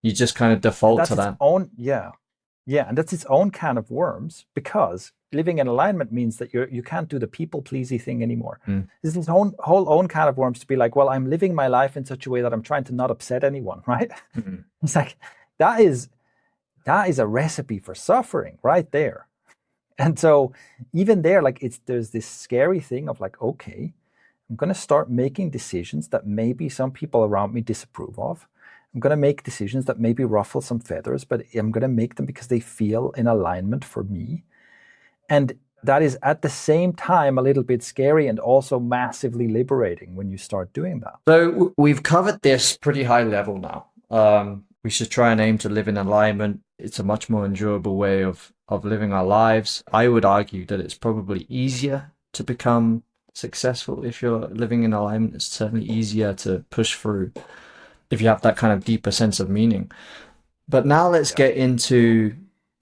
You just kind of default to that. And that's its own can of worms, because living in alignment means that you can't do the people-pleasy thing anymore. This is its whole own can of worms to be like, well, I'm living my life in such a way that I'm trying to not upset anyone, right? It's like, that is a recipe for suffering right there. And so even there, like, there's this scary thing of like, okay, I'm going to start making decisions that maybe some people around me disapprove of. I'm going to make decisions that maybe ruffle some feathers, but I'm going to make them because they feel in alignment for me. And that is at the same time a little bit scary and also massively liberating when you start doing that. So we've covered this pretty high level now. We should try and aim to live in alignment. It's a much more endurable way of living our lives. I would argue that it's probably easier to become successful if you're living in alignment. It's certainly easier to push through if you have that kind of deeper sense of meaning. But now let's get into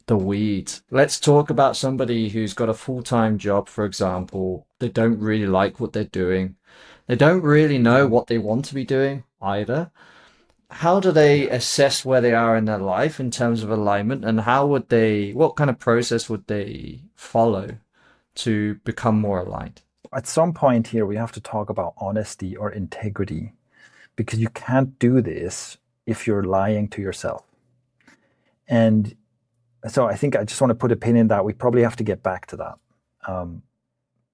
the weeds. Let's talk about somebody who's got a full-time job, for example. They don't really like what they're doing. They don't really know what they want to be doing either. How do they assess where they are in their life in terms of alignment, and what kind of process would they follow to become more aligned? At some point here, we have to talk about honesty or integrity, because you can't do this if you're lying to yourself. And so I think I just want to put a pin in that. We probably have to get back to that.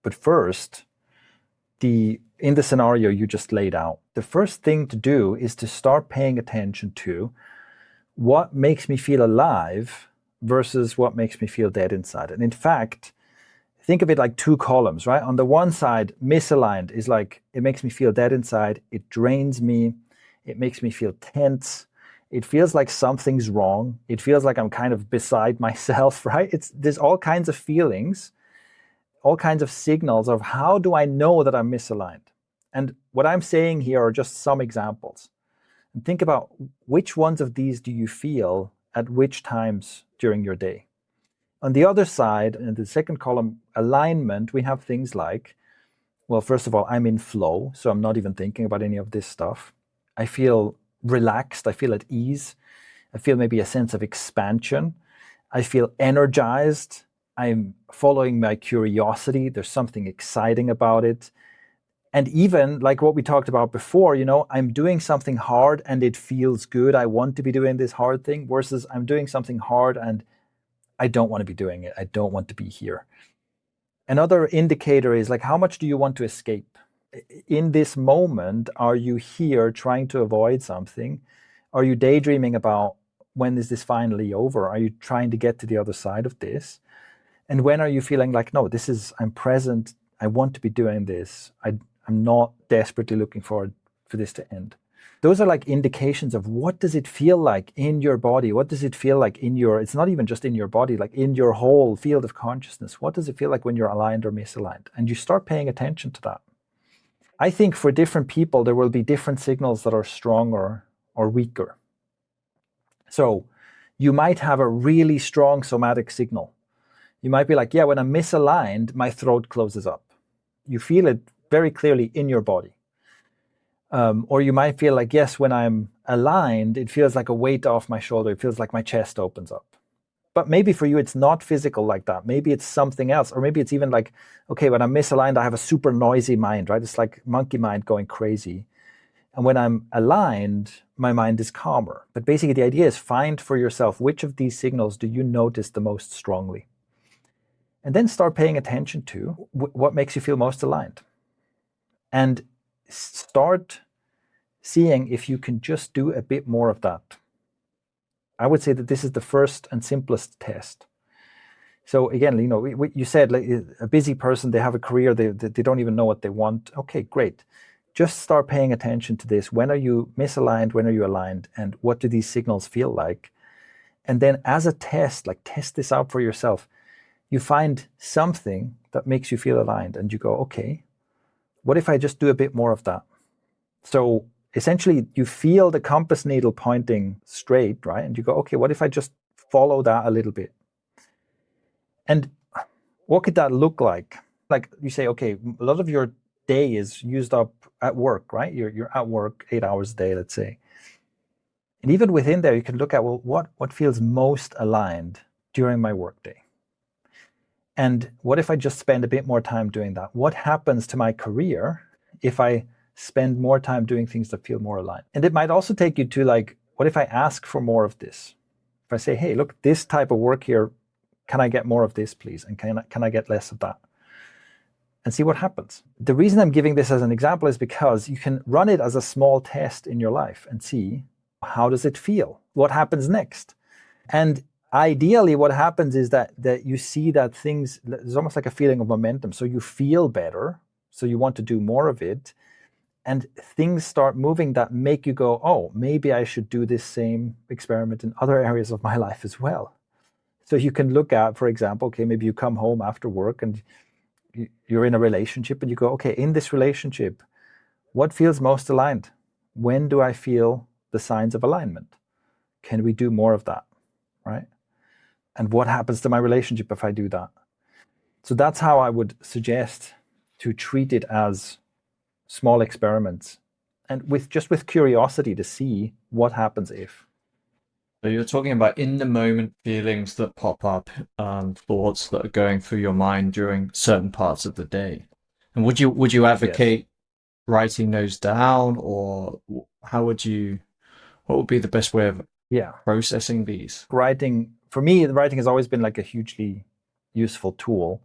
But first, in the scenario you just laid out, the first thing to do is to start paying attention to what makes me feel alive versus what makes me feel dead inside. And in fact, think of it like two columns, right? On the one side, misaligned is like, it makes me feel dead inside. It drains me. It makes me feel tense. It feels like something's wrong. It feels like I'm kind of beside myself, right? There's all kinds of feelings, all kinds of signals of how do I know that I'm misaligned? And what I'm saying here are just some examples. And think about which ones of these do you feel at which times during your day. On the other side, in the second column, alignment, we have things like, well, first of all, I'm in flow, so I'm not even thinking about any of this stuff. I feel relaxed. I feel at ease. I feel maybe a sense of expansion. I feel energized. I'm following my curiosity. There's something exciting about it. And even like what we talked about before, I'm doing something hard and it feels good. I want to be doing this hard thing versus I'm doing something hard and I don't want to be doing it. I don't want to be here. Another indicator is like, how much do you want to escape? In this moment, are you here trying to avoid something? Are you daydreaming about when is this finally over? Are you trying to get to the other side of this? And when are you feeling like, no, I'm present. I want to be doing this. I'm not desperately looking forward for this to end. Those are like indications of what does it feel like in your body? What does it feel like it's not even just in your body, like in your whole field of consciousness. What does it feel like when you're aligned or misaligned? And you start paying attention to that. I think for different people, there will be different signals that are stronger or weaker. So you might have a really strong somatic signal. You might be like, yeah, when I'm misaligned, my throat closes up. You feel it very clearly in your body. Or you might feel like, yes, when I'm aligned, it feels like a weight off my shoulder. It feels like my chest opens up. But maybe for you, it's not physical like that. Maybe it's something else. Or maybe it's even like, okay, when I'm misaligned, I have a super noisy mind, right? It's like monkey mind going crazy. And when I'm aligned, my mind is calmer. But basically the idea is find for yourself, which of these signals do you notice the most strongly? And then start paying attention to what makes you feel most aligned. And start seeing if you can just do a bit more of that. I would say that this is the first and simplest test. So again, you said like a busy person, they have a career, they don't even know what they want. Okay, great. Just start paying attention to this. When are you misaligned? When are you aligned? And what do these signals feel like? And then as a test, like test this out for yourself. You find something that makes you feel aligned and you go, okay, what if I just do a bit more of that? So essentially you feel the compass needle pointing straight, right? And you go, okay, what if I just follow that a little bit? And what could that look like? Like you say, okay, a lot of your day is used up at work, right? You're at work 8 hours a day, let's say. And even within there, you can look at, well, what feels most aligned during my workday? And what if I just spend a bit more time doing that? What happens to my career if I spend more time doing things that feel more aligned? And it might also take you to like, what if I ask for more of this? If I say, hey, look, this type of work here, can I get more of this, please? And can I get less of that? And see what happens. The reason I'm giving this as an example is because you can run it as a small test in your life and see, how does it feel? What happens next? And ideally, what happens is that you see that there's almost like a feeling of momentum. So you feel better. So you want to do more of it. And things start moving that make you go, oh, maybe I should do this same experiment in other areas of my life as well. So you can look at, for example, okay, maybe you come home after work and you're in a relationship and you go, okay, in this relationship, what feels most aligned? When do I feel the signs of alignment? Can we do more of that, right? And what happens to my relationship if I do that? So that's how I would suggest to treat it as small experiments and with curiosity to see what happens if. So you're talking about in the moment feelings that pop up and thoughts that are going through your mind during certain parts of the day. And would you advocate writing those down, or what would be the best way of processing these? Writing, for me, writing has always been like a hugely useful tool.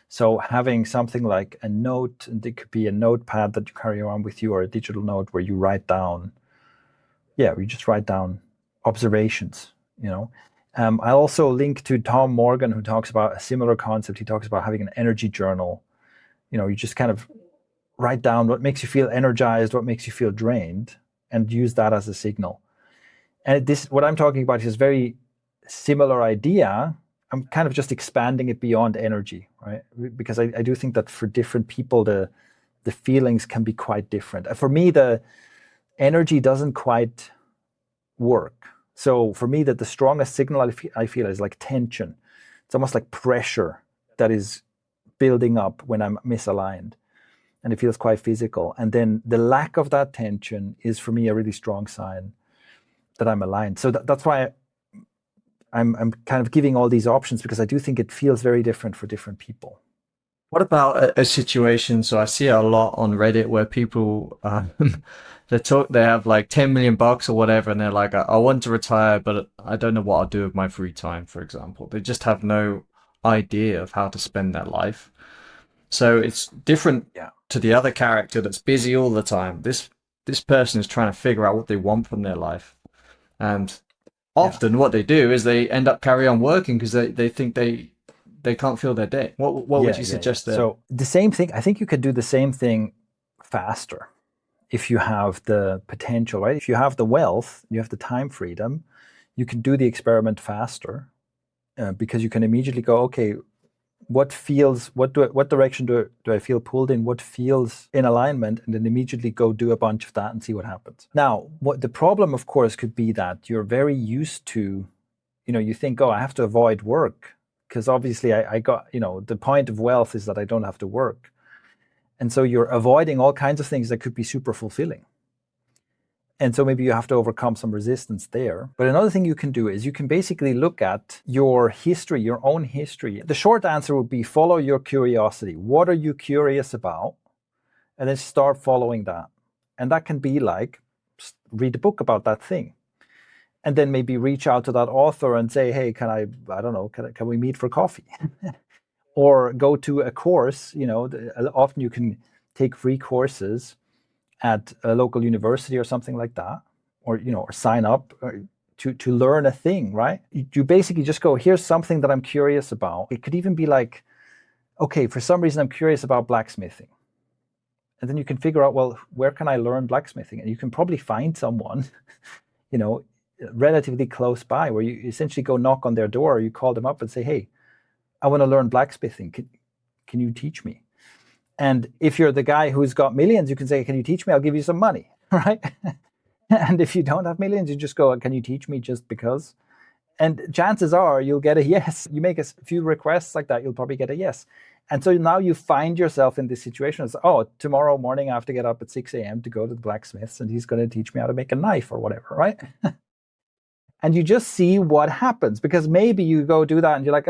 So having something like a note, and it could be a notepad that you carry around with you or a digital note where you write down, we just write down observations, I also link to Tom Morgan, who talks about a similar concept. He talks about having an energy journal. You just kind of write down what makes you feel energized, what makes you feel drained, and use that as a signal. And what I'm talking about is a very similar idea. I'm kind of just expanding it beyond energy, right? Because I do think that for different people, the feelings can be quite different. For me, the energy doesn't quite work. So for me, that the strongest signal I feel is like tension. It's almost like pressure that is building up when I'm misaligned. And it feels quite physical. And then the lack of that tension is for me a really strong sign that I'm aligned. So that's why I'm kind of giving all these options because I do think it feels very different for different people. What about a situation? So I see it a lot on Reddit where people they have like 10 million bucks or whatever, and they're like, I want to retire, but I don't know what I'll do with my free time, for example. They just have no idea of how to spend their life. So it's different Yeah. to the other character that's busy all the time. This person is trying to figure out what they want from their life. And often what they do is they end up carry on working because they think they can't feel their day. What would you suggest there? So the same thing, I think you could do the same thing faster if you have the potential, right? If you have the wealth, you have the time freedom, you can do the experiment faster because you can immediately go, okay, what direction do I feel pulled in? What feels in alignment? And then immediately go do a bunch of that and see what happens. Now, what the problem, of course, could be that you're very used to, you think, oh, I have to avoid work because obviously I got, the point of wealth is that I don't have to work. And so you're avoiding all kinds of things that could be super fulfilling. And so maybe you have to overcome some resistance there. But another thing you can do is you can basically look at your history, your own history. The short answer would be follow your curiosity. What are you curious about? And then start following that. And that can be like, read a book about that thing. And then maybe reach out to that author and say, hey, can we meet for coffee? Or go to a course, often you can take free courses at a local university or something like that, or sign up to learn a thing, right? You basically just go, here's something that I'm curious about. It could even be like, okay, for some reason I'm curious about blacksmithing. And then you can figure out, well, where can I learn blacksmithing? And you can probably find someone, relatively close by where you essentially go knock on their door, or you call them up and say, hey, I want to learn blacksmithing. Can you teach me? And if you're the guy who's got millions, you can say, can you teach me? I'll give you some money, right? And if you don't have millions, you just go, can you teach me just because? And chances are you'll get a yes. You make a few requests like that, you'll probably get a yes. And so now you find yourself in this situation. It's, oh, tomorrow morning I have to get up at 6 a.m. to go to the blacksmith's and he's going to teach me how to make a knife or whatever, right? And you just see what happens, because maybe you go do that and you're like,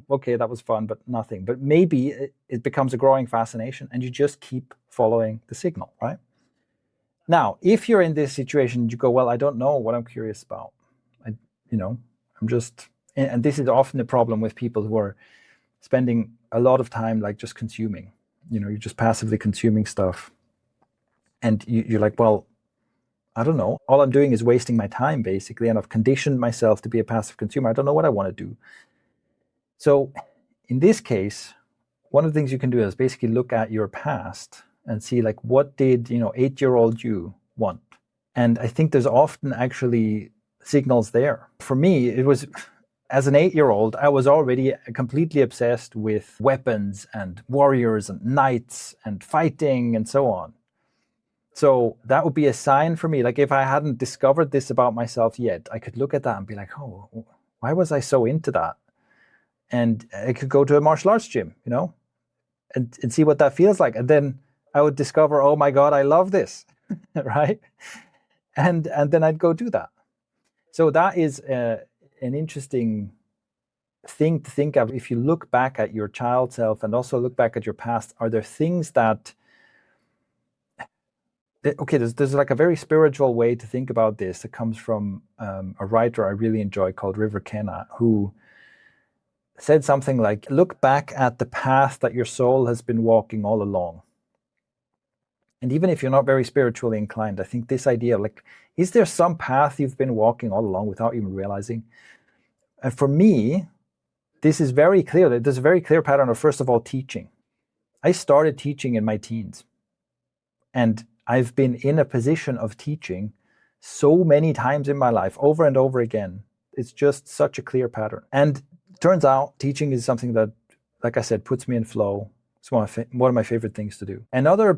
okay, that was fun, but nothing. But maybe it becomes a growing fascination and you just keep following the signal, right? Now, if you're in this situation, you go, well, I don't know what I'm curious about. I'm just, and this is often the problem with people who are spending a lot of time like just consuming. You're just passively consuming stuff. And you're like, well, I don't know. All I'm doing is wasting my time, basically, and I've conditioned myself to be a passive consumer. I don't know what I want to do. So in this case, one of the things you can do is basically look at your past and see, like, what did 8-year-old you want? And I think there's often actually signals there. For me, it was, as an 8-year-old, I was already completely obsessed with weapons and warriors and knights and fighting and so on. So that would be a sign for me. Like, if I hadn't discovered this about myself yet, I could look at that and be like, oh, why was I so into that? And I could go to a martial arts gym, and see what that feels like. And then I would discover, oh my God, I love this, right? And then I'd go do that. So that is an interesting thing to think of. If you look back at your child self and also look back at your past, are there things that, okay, there's like a very spiritual way to think about this that comes from a writer I really enjoy called River Kenna, who said something like, look back at the path that your soul has been walking all along. And even if you're not very spiritually inclined, I think this idea of, like, is there some path you've been walking all along without even realizing? And for me, this is very clear. There's a very clear pattern of, first of all, teaching. I started teaching in my teens. And I've been in a position of teaching so many times in my life, over and over again. It's just such a clear pattern. And it turns out teaching is something that, like I said, puts me in flow. It's one of my favorite things to do. Another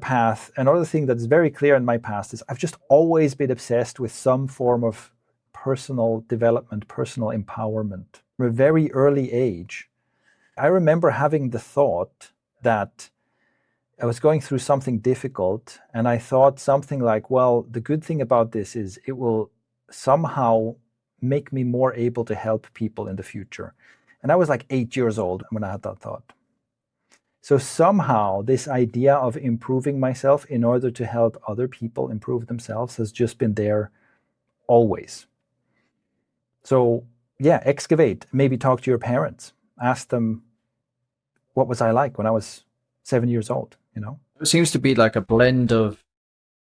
thing that's very clear in my past is I've just always been obsessed with some form of personal development, personal empowerment. From a very early age, I remember having the thought that I was going through something difficult, and I thought something like, well, the good thing about this is it will somehow make me more able to help people in the future? And I was like 8 years old when I had that thought. So somehow this idea of improving myself in order to help other people improve themselves has just been there always. So yeah, excavate, maybe talk to your parents, ask them, what was I like when I was 7 years old, you know? It seems to be like a blend of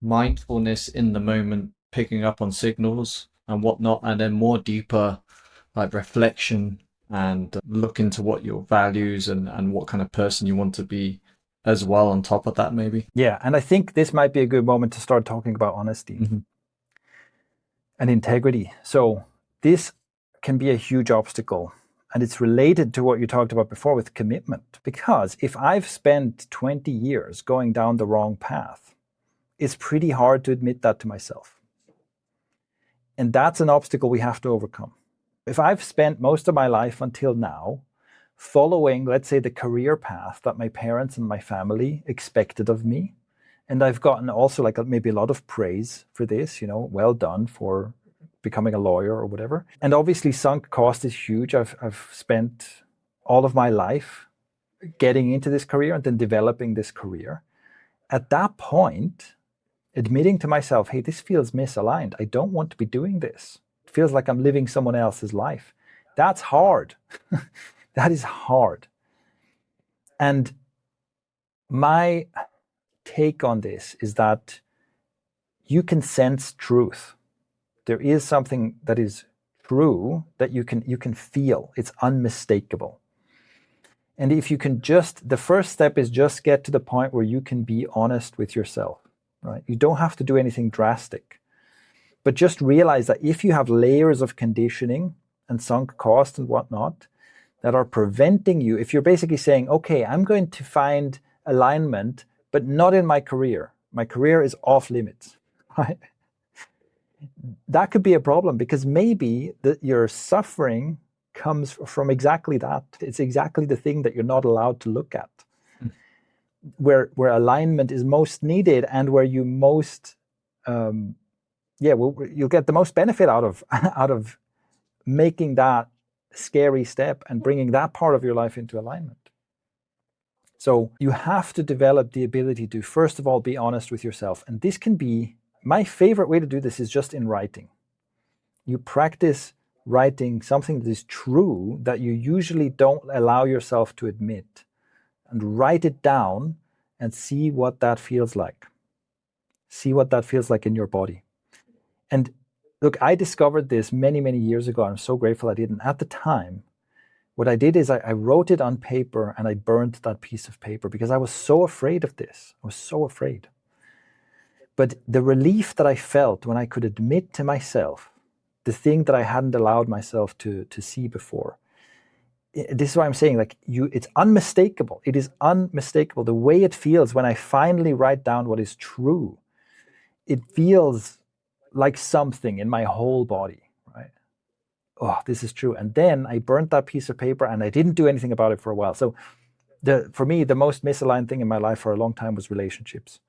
mindfulness in the moment, picking up on signals and whatnot, and then more deeper like reflection and look into what your values and what kind of person you want to be as well on top of that, maybe. Yeah, and I think this might be a good moment to start talking about honesty and integrity. So this can be a huge obstacle, and it's related to what you talked about before with commitment. Because if I've spent 20 years going down the wrong path, it's pretty hard to admit that to myself. And that's an obstacle we have to overcome. If I've spent most of my life until now following, let's say, the career path that my parents and my family expected of me, and I've gotten also like maybe a lot of praise for this, you know, well done for becoming a lawyer or whatever. And obviously sunk cost is huge. I've spent all of my life getting into this career and then developing this career. At that point, admitting to myself, hey, this feels misaligned. I don't want to be doing this. It feels like I'm living someone else's life. That's hard. That is hard. And my take on this is that you can sense truth. There is something that is true that you can feel. It's unmistakable. And if you can just, the first step is just get to the point where you can be honest with yourself, right? You don't have to do anything drastic, but just realize that if you have layers of conditioning and sunk cost and whatnot that are preventing you, if you're basically saying, okay, I'm going to find alignment, but not in my career. My career is off limits, right? That could be a problem because maybe your suffering comes from exactly that. It's exactly the thing that you're not allowed to look at, where alignment is most needed and where you most, you'll get the most benefit out of making that scary step and bringing that part of your life into alignment. So you have to develop the ability to, first of all, be honest with yourself. And this can be, my favorite way to do this is just in writing. You practice writing something that is true that you usually don't allow yourself to admit, and write it down and see what that feels like. See what that feels like in your body. And look, I discovered this many, many years ago. I'm so grateful I didn't. At the time, what I did is I wrote it on paper and I burned that piece of paper because I was so afraid of this. I was so afraid. But the relief that I felt when I could admit to myself the thing that I hadn't allowed myself to see before. This is why I'm saying, like, it's unmistakable. It is unmistakable. The way it feels when I finally write down what is true, it feels like something in my whole body, right? Oh, this is true. And then I burnt that piece of paper and I didn't do anything about it for a while. So for me, the most misaligned thing in my life for a long time was relationships.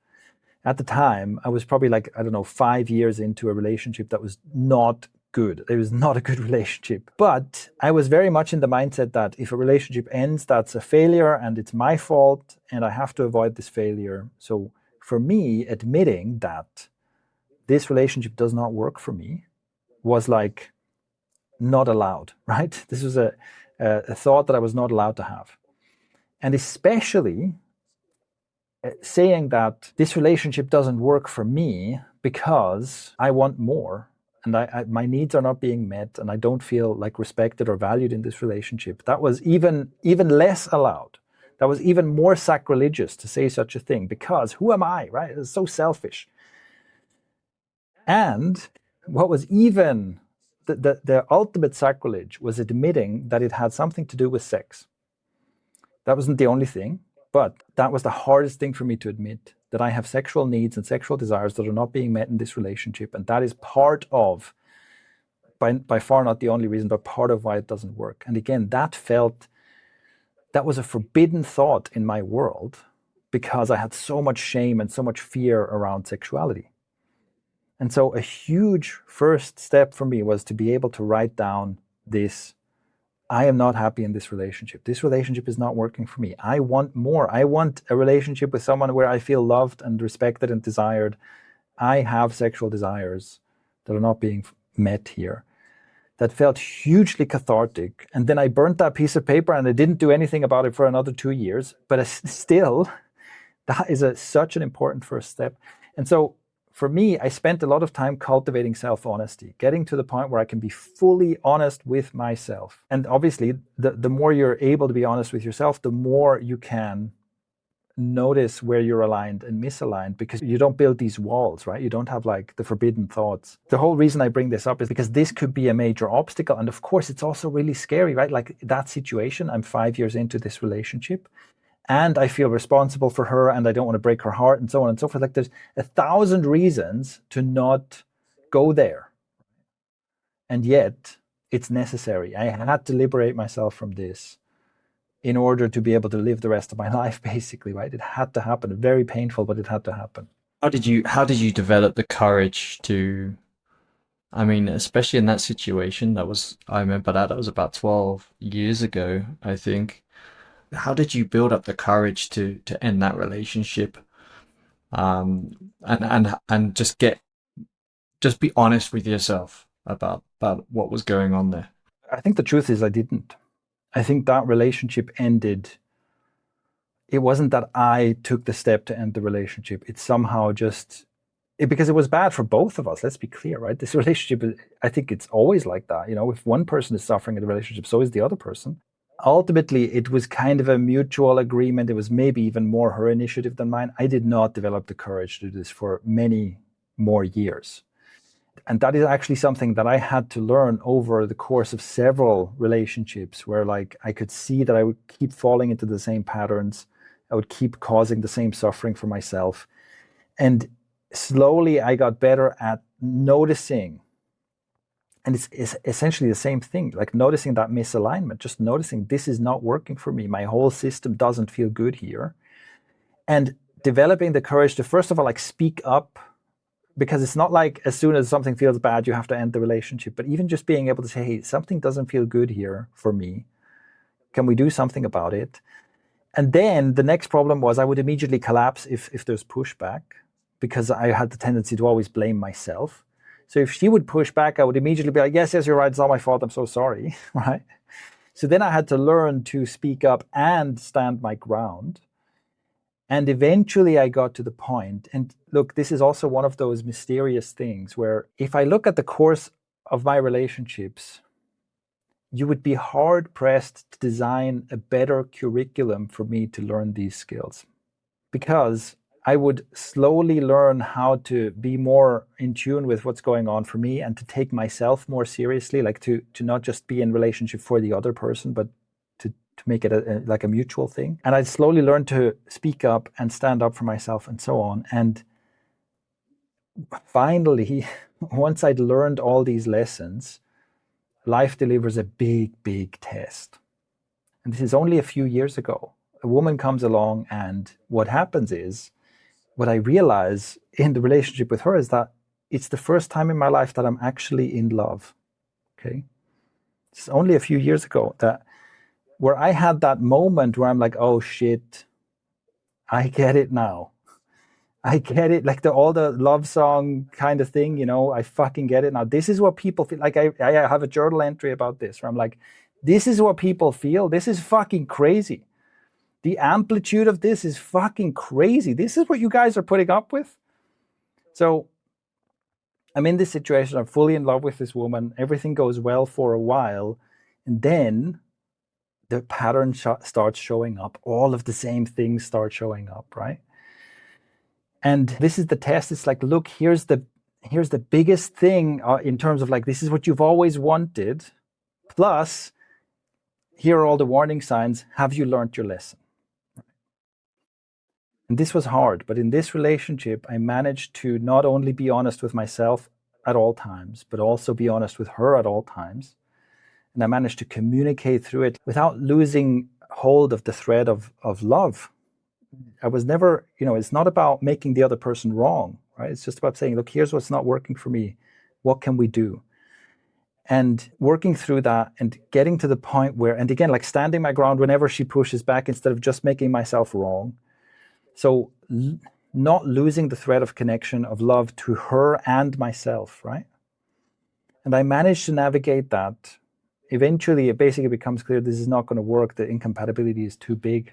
At the time, I was probably 5 years into a relationship that was not good. It was not a good relationship. But I was very much in the mindset that if a relationship ends, that's a failure and it's my fault and I have to avoid this failure. So for me, admitting that this relationship does not work for me was like not allowed, right? This was a thought that I was not allowed to have. And especially saying that this relationship doesn't work for me because I want more and my needs are not being met and I don't feel like respected or valued in this relationship. That was even less allowed. That was even more sacrilegious to say such a thing because who am I, right? It's so selfish. And what was even the ultimate sacrilege was admitting that it had something to do with sex. That wasn't the only thing, but that was the hardest thing for me to admit, that I have sexual needs and sexual desires that are not being met in this relationship. And that is part of, by far not the only reason, but part of why it doesn't work. And again, that was a forbidden thought in my world because I had so much shame and so much fear around sexuality. And so a huge first step for me was to be able to write down this: I am not happy in this relationship. This relationship is not working for me. I want more. I want a relationship with someone where I feel loved and respected and desired. I have sexual desires that are not being met here. That felt hugely cathartic. And then I burnt that piece of paper and I didn't do anything about it for another 2 years. But still, that is such an important first step. And so for me, I spent a lot of time cultivating self-honesty, getting to the point where I can be fully honest with myself. And obviously, the more you're able to be honest with yourself, the more you can notice where you're aligned and misaligned, because you don't build these walls, right? You don't have like the forbidden thoughts. The whole reason I bring this up is because this could be a major obstacle. And of course, it's also really scary, right? Like that situation, I'm 5 years into this relationship and I feel responsible for her and I don't want to break her heart and so on and so forth. Like there's 1,000 reasons to not go there. And yet it's necessary. I had to liberate myself from this in order to be able to live the rest of my life, basically, right? It had to happen. Very painful, but it had to happen. How did you develop the courage to, I mean, especially in that situation, I remember that was about 12 years ago, I think. How did you build up the courage to end that relationship? And just be honest with yourself about what was going on there. I think the truth is I didn't. I think that relationship ended. It wasn't that I took the step to end the relationship. It somehow just, because it was bad for both of us. Let's be clear, right? This relationship, I think it's always like that. You know, if one person is suffering in the relationship, so is the other person. Ultimately, it was kind of a mutual agreement. It was maybe even more her initiative than mine. I did not develop the courage to do this for many more years. And that is actually something that I had to learn over the course of several relationships, where like I could see that I would keep falling into the same patterns. I would keep causing the same suffering for myself. And slowly I got better at noticing. And it's essentially the same thing, like noticing that misalignment, just noticing this is not working for me. My whole system doesn't feel good here. And developing the courage to, first of all, like speak up, because it's not like as soon as something feels bad, you have to end the relationship. But even just being able to say, hey, something doesn't feel good here for me. Can we do something about it? And then the next problem was I would immediately collapse if there's pushback, because I had the tendency to always blame myself. So if she would push back, I would immediately be like, yes, you're right. It's all my fault. I'm so sorry, right? So then I had to learn to speak up and stand my ground. And eventually I got to the point, and look, this is also one of those mysterious things where if I look at the course of my relationships, you would be hard pressed to design a better curriculum for me to learn these skills, because I would slowly learn how to be more in tune with what's going on for me and to take myself more seriously, like to not just be in relationship for the other person, but to make it like a mutual thing. And I slowly learned to speak up and stand up for myself and so on. And finally, once I'd learned all these lessons, life delivers a big, big test. And this is only a few years ago. A woman comes along, and what happens is, what I realize in the relationship with her is that it's the first time in my life that I'm actually in love. Okay. It's only a few years ago that where I had that moment where I'm like, oh shit, I get it now. I get it. Like all the love song kind of thing, you know, I fucking get it now. This is what people feel like. I have a journal entry about this where I'm like, this is what people feel. This is fucking crazy. The amplitude of this is fucking crazy. This is what you guys are putting up with. So I'm in this situation. I'm fully in love with this woman. Everything goes well for a while. And then the pattern starts showing up. All of the same things start showing up, right? And this is the test. It's like, look, here's the biggest thing in terms of like, this is what you've always wanted. Plus, here are all the warning signs. Have you learned your lesson? And this was hard, but in this relationship, I managed to not only be honest with myself at all times, but also be honest with her at all times. And I managed to communicate through it without losing hold of the thread of love. I was never, it's not about making the other person wrong, right? It's just about saying, look, here's what's not working for me. What can we do? And working through that and getting to the point where, and again, like standing my ground whenever she pushes back instead of just making myself wrong. So not losing the thread of connection, of love to her and myself, right? And I managed to navigate that. Eventually, it basically becomes clear this is not going to work. The incompatibility is too big.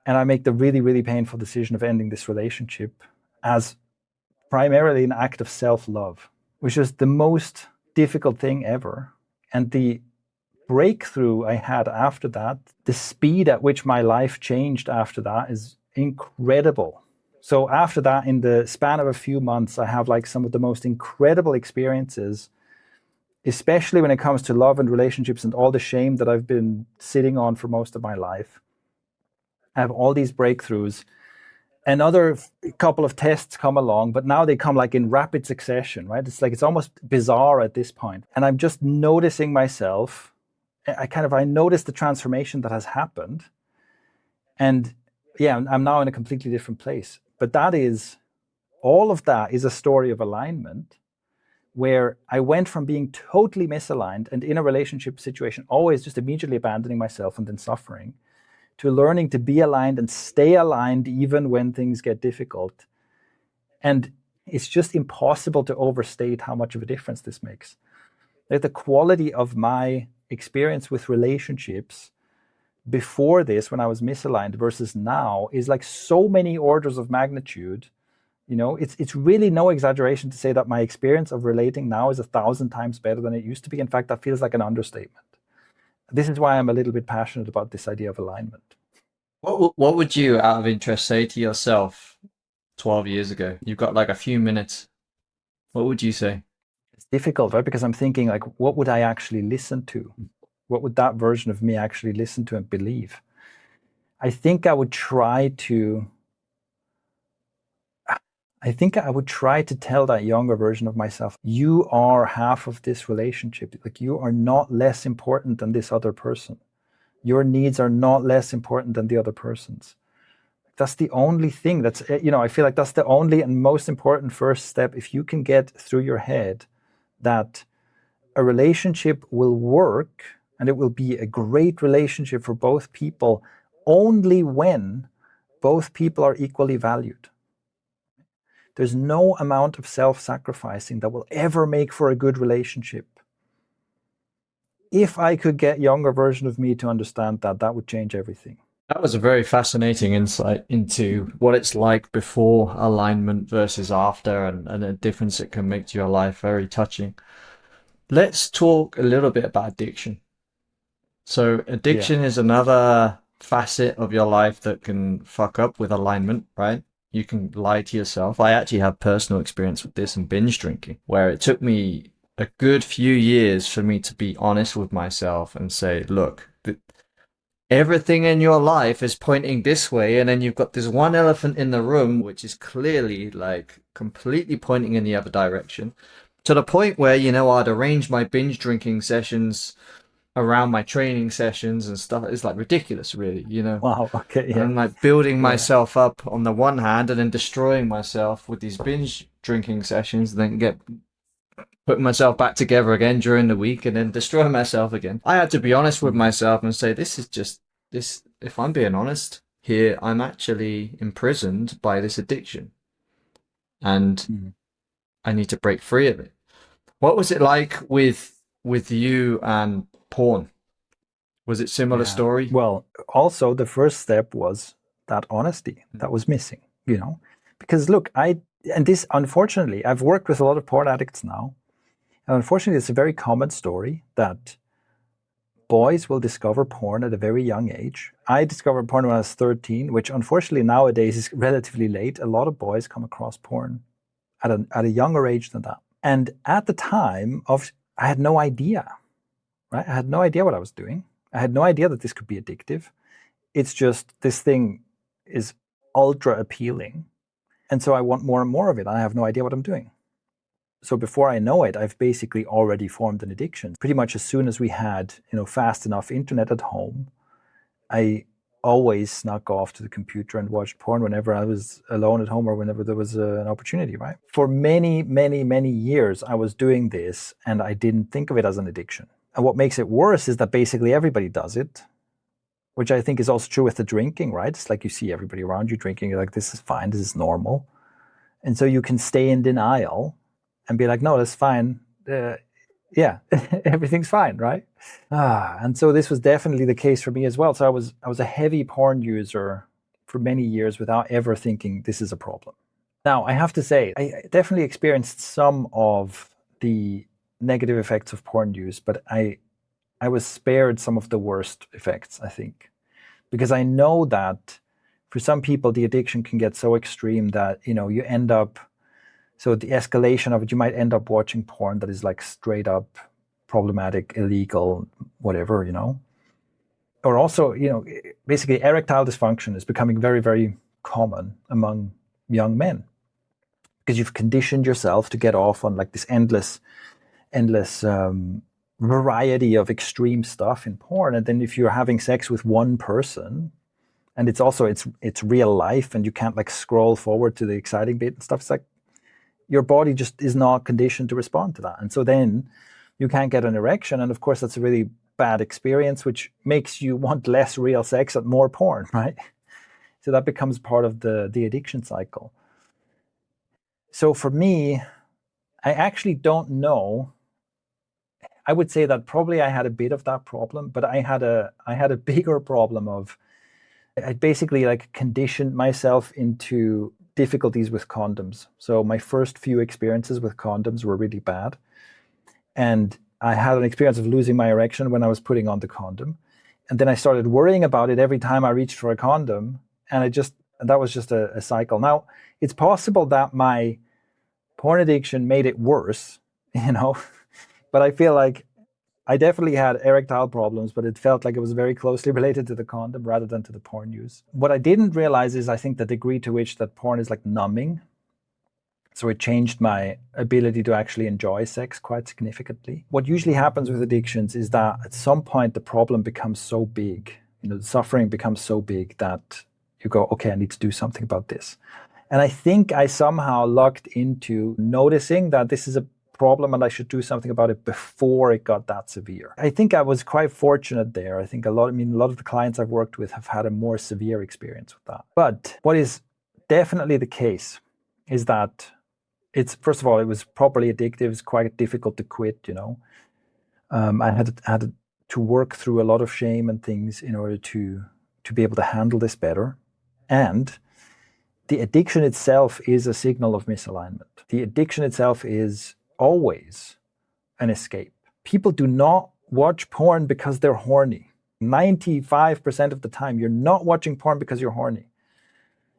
And I make the really, really painful decision of ending this relationship as primarily an act of self-love, which is the most difficult thing ever. And the breakthrough I had after that, the speed at which my life changed after that is incredible. So after that, in the span of a few months, I have like some of the most incredible experiences, especially when it comes to love and relationships and all the shame that I've been sitting on for most of my life. I have all these breakthroughs. Another couple of tests come along, but now they come like in rapid succession, right? It's like, it's almost bizarre at this point. And I'm just noticing myself. I notice the transformation that has happened. And yeah, I'm now in a completely different place. But all of that is a story of alignment, where I went from being totally misaligned and in a relationship situation, always just immediately abandoning myself and then suffering, to learning to be aligned and stay aligned even when things get difficult. And it's just impossible to overstate how much of a difference this makes. Like the quality of my experience with relationships before this, when I was misaligned, versus now, is like so many orders of magnitude. It's really no exaggeration to say that my experience of relating now is 1,000 times better than it used to be. In fact, that feels like an understatement. This is why I'm a little bit passionate about this idea of alignment. What would you, out of interest, say to yourself 12 years ago? You've got like a few minutes. What would you say? It's difficult, right? Because I'm thinking, like, what would I actually listen to? What would that version of me actually listen to and believe? I think I would try to tell that younger version of myself, you are half of this relationship. Like, you are not less important than this other person. Your needs are not less important than the other person's. That's the only thing I feel like that's the only and most important first step. If you can get through your head that a relationship will work and it will be a great relationship for both people only when both people are equally valued. There's no amount of self-sacrificing that will ever make for a good relationship. If I could get younger version of me to understand that, that would change everything. That was a very fascinating insight into what it's like before alignment versus after, and the difference it can make to your life. Very touching. Let's talk a little bit about addiction. So addiction is another facet of your life that can fuck up with alignment, right? You can lie to yourself. I actually have personal experience with this and binge drinking, where it took me a good few years for me to be honest with myself and say, look, everything in your life is pointing this way, and then you've got this one elephant in the room which is clearly like completely pointing in the other direction, to the point where I'd arrange my binge drinking sessions around my training sessions and stuff. It's like ridiculous, really. Wow. Okay. Yeah. And I'm like building myself up on the one hand and then destroying myself with these binge drinking sessions, and then putting myself back together again during the week and then destroy myself again. I had to be honest with myself and say, this is just this. If I'm being honest here, I'm actually imprisoned by this addiction, and I need to break free of it. What was it like with you and porn? Was it similar story? Well, also the first step was that honesty that was missing, because look, unfortunately, I've worked with a lot of porn addicts now. And unfortunately, it's a very common story that boys will discover porn at a very young age. I discovered porn when I was 13, which unfortunately nowadays is relatively late. A lot of boys come across porn at a younger age than that. And at the time I had no idea, right? I had no idea what I was doing. I had no idea that this could be addictive. It's just, this thing is ultra appealing. And so I want more and more of it. I have no idea what I'm doing. So before I know it, I've basically already formed an addiction. Pretty much as soon as we had, fast enough internet at home, I always snuck off to the computer and watched porn whenever I was alone at home or whenever there was an opportunity, right? For many, many, many years, I was doing this and I didn't think of it as an addiction. And what makes it worse is that basically everybody does it, which I think is also true with the drinking, right? It's like you see everybody around you drinking, you're like, this is fine, this is normal. And so you can stay in denial and be like, no, that's fine. Yeah, everything's fine, right? And so this was definitely the case for me as well. So I was a heavy porn user for many years without ever thinking this is a problem. Now, I have to say, I definitely experienced some of the negative effects of porn use, but I was spared some of the worst effects, I think, because I know that for some people, the addiction can get so extreme that, you end up, so the escalation of it, you might end up watching porn that is like straight up problematic, illegal, whatever, Or also, basically erectile dysfunction is becoming very, very common among young men because you've conditioned yourself to get off on like this endless variety of extreme stuff in porn. And then if you're having sex with one person, and it's also it's real life, and you can't like scroll forward to the exciting bit and stuff, it's like your body just is not conditioned to respond to that. And so then you can't get an erection. And of course, that's a really bad experience, which makes you want less real sex and more porn, right? So that becomes part of the addiction cycle. So for me, I actually don't know. I would say that probably I had a bit of that problem, but I had a bigger problem of I basically like conditioned myself into difficulties with condoms. So my first few experiences with condoms were really bad. And I had an experience of losing my erection when I was putting on the condom. And then I started worrying about it every time I reached for a condom. And that was just a cycle. Now, it's possible that my porn addiction made it worse, but I feel like I definitely had erectile problems, but it felt like it was very closely related to the condom rather than to the porn use. What I didn't realize is I think the degree to which that porn is like numbing. So it changed my ability to actually enjoy sex quite significantly. What usually happens with addictions is that at some point the problem becomes so big, the suffering becomes so big that you go, okay, I need to do something about this. And I think I somehow lucked into noticing that this is a problem and I should do something about it before it got that severe. I think I was quite fortunate there. I think a lot of the clients I've worked with have had a more severe experience with that. But what is definitely the case is that first of all, it was properly addictive. It's quite difficult to quit, I had to work through a lot of shame and things in order to be able to handle this better. And the addiction itself is a signal of misalignment. The addiction itself is always an escape. People do not watch porn because they're horny. 95% of the time, you're not watching porn because you're horny.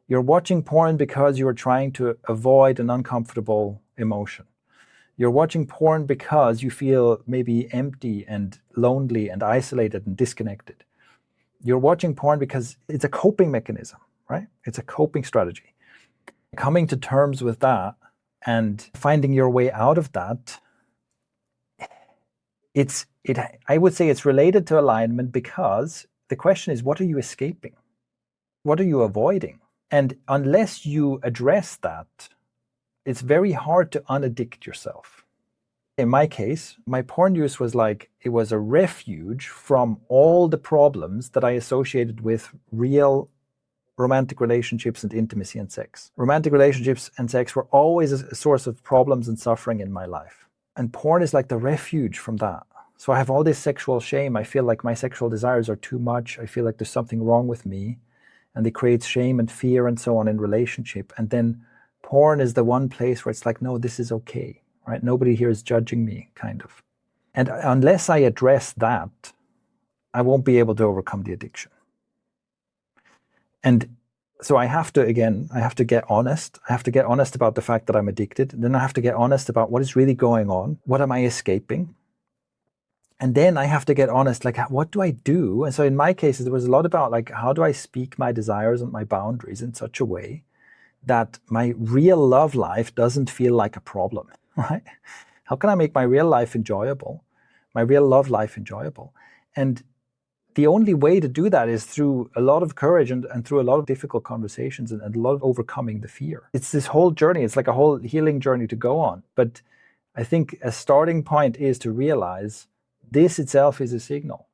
You're watching porn because you're trying to avoid an uncomfortable emotion. You're watching porn because you feel maybe empty and lonely and isolated and disconnected. You're watching porn because it's a coping mechanism, right? It's a coping strategy. Coming to terms with that and finding your way out of that, I would say it's related to alignment because the question is, what are you escaping? What are you avoiding? And unless you address that, it's very hard to unaddict yourself. In my case, my porn use was like, it was a refuge from all the problems that I associated with real romantic relationships and intimacy and sex. Romantic relationships and sex were always a source of problems and suffering in my life. And porn is like the refuge from that. So I have all this sexual shame. I feel like my sexual desires are too much. I feel like there's something wrong with me. And it creates shame and fear and so on in relationship. And then porn is the one place where it's like, no, this is okay, right? Nobody here is judging me, kind of. And unless I address that, I won't be able to overcome the addiction. And so I have to get honest. I have to get honest about the fact that I'm addicted. And then I have to get honest about what is really going on. What am I escaping? And then I have to get honest, like, what do I do? And so in my case, there was a lot about like, how do I speak my desires and my boundaries in such a way that my real love life doesn't feel like a problem, right? How can I make my real life enjoyable, my real love life enjoyable? And the only way to do that is through a lot of courage and through a lot of difficult conversations and a lot of overcoming the fear. It's this whole journey. It's like a whole healing journey to go on. But I think a starting point is to realize this itself is a signal.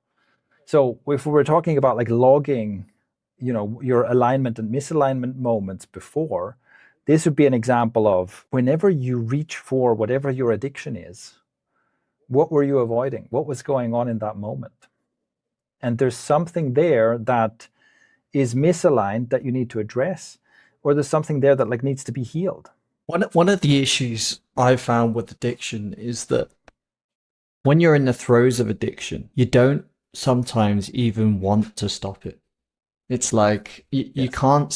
So if we were talking about like logging, your alignment and misalignment moments before, this would be an example of whenever you reach for whatever your addiction is, what were you avoiding? What was going on in that moment? And there's something there that is misaligned that you need to address, or there's something there that like needs to be healed. One of the issues I've found with addiction is that when you're in the throes of addiction, you don't sometimes even want to stop it. It's like you can't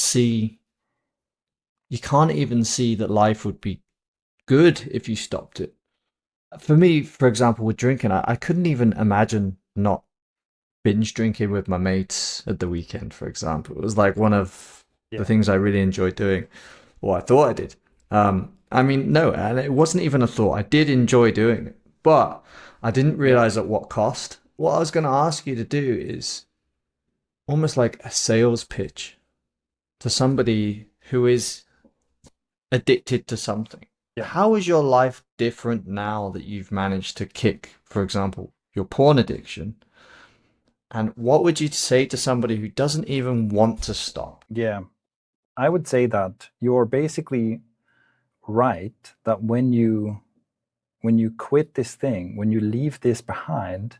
even see that life would be good if you stopped it. For me, for example, with drinking, I couldn't even imagine not binge drinking with my mates at the weekend, for example. It was like one of the things I really enjoyed doing, or I thought I did. I mean, no, and it wasn't even a thought. I did enjoy doing it, but I didn't realize at what cost. What I was going to ask you to do is almost like a sales pitch to somebody who is addicted to something. Yeah. How is your life different now that you've managed to kick, for example, your porn addiction? And what would you say to somebody who doesn't even want to stop? Yeah, I would say that you're basically right, that when you quit this thing, when you leave this behind,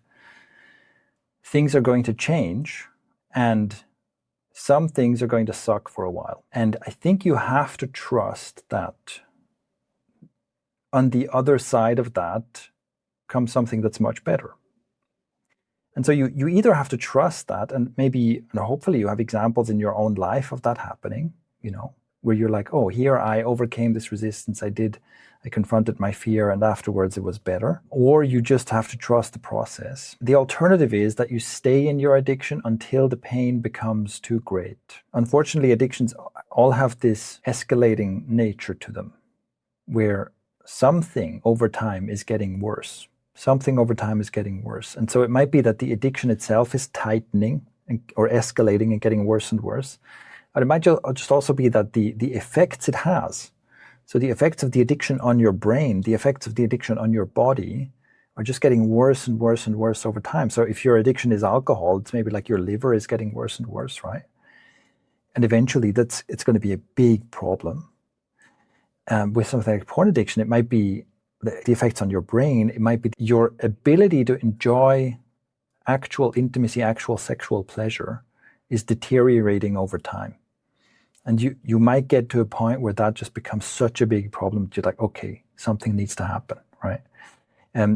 things are going to change and some things are going to suck for a while. And I think you have to trust that on the other side of that comes something that's much better. And so you either have to trust that, and maybe, and hopefully you have examples in your own life of that happening, where you're like, oh, here I overcame this resistance. I confronted my fear, and afterwards it was better. Or you just have to trust the process. The alternative is that you stay in your addiction until the pain becomes too great. Unfortunately, addictions all have this escalating nature to them, where something over time is getting worse. Something over time is getting worse. And so it might be that the addiction itself is tightening or escalating and getting worse and worse. But it might just also be that the effects it has, so the effects of the addiction on your brain, the effects of the addiction on your body, are just getting worse and worse and worse over time. So if your addiction is alcohol, it's maybe like your liver is getting worse and worse, right? And eventually it's going to be a big problem. With something like porn addiction, it might be the effects on your brain. It might be your ability to enjoy actual intimacy, actual sexual pleasure is deteriorating over time. And you might get to a point where that just becomes such a big problem that you're like, okay, something needs to happen, right?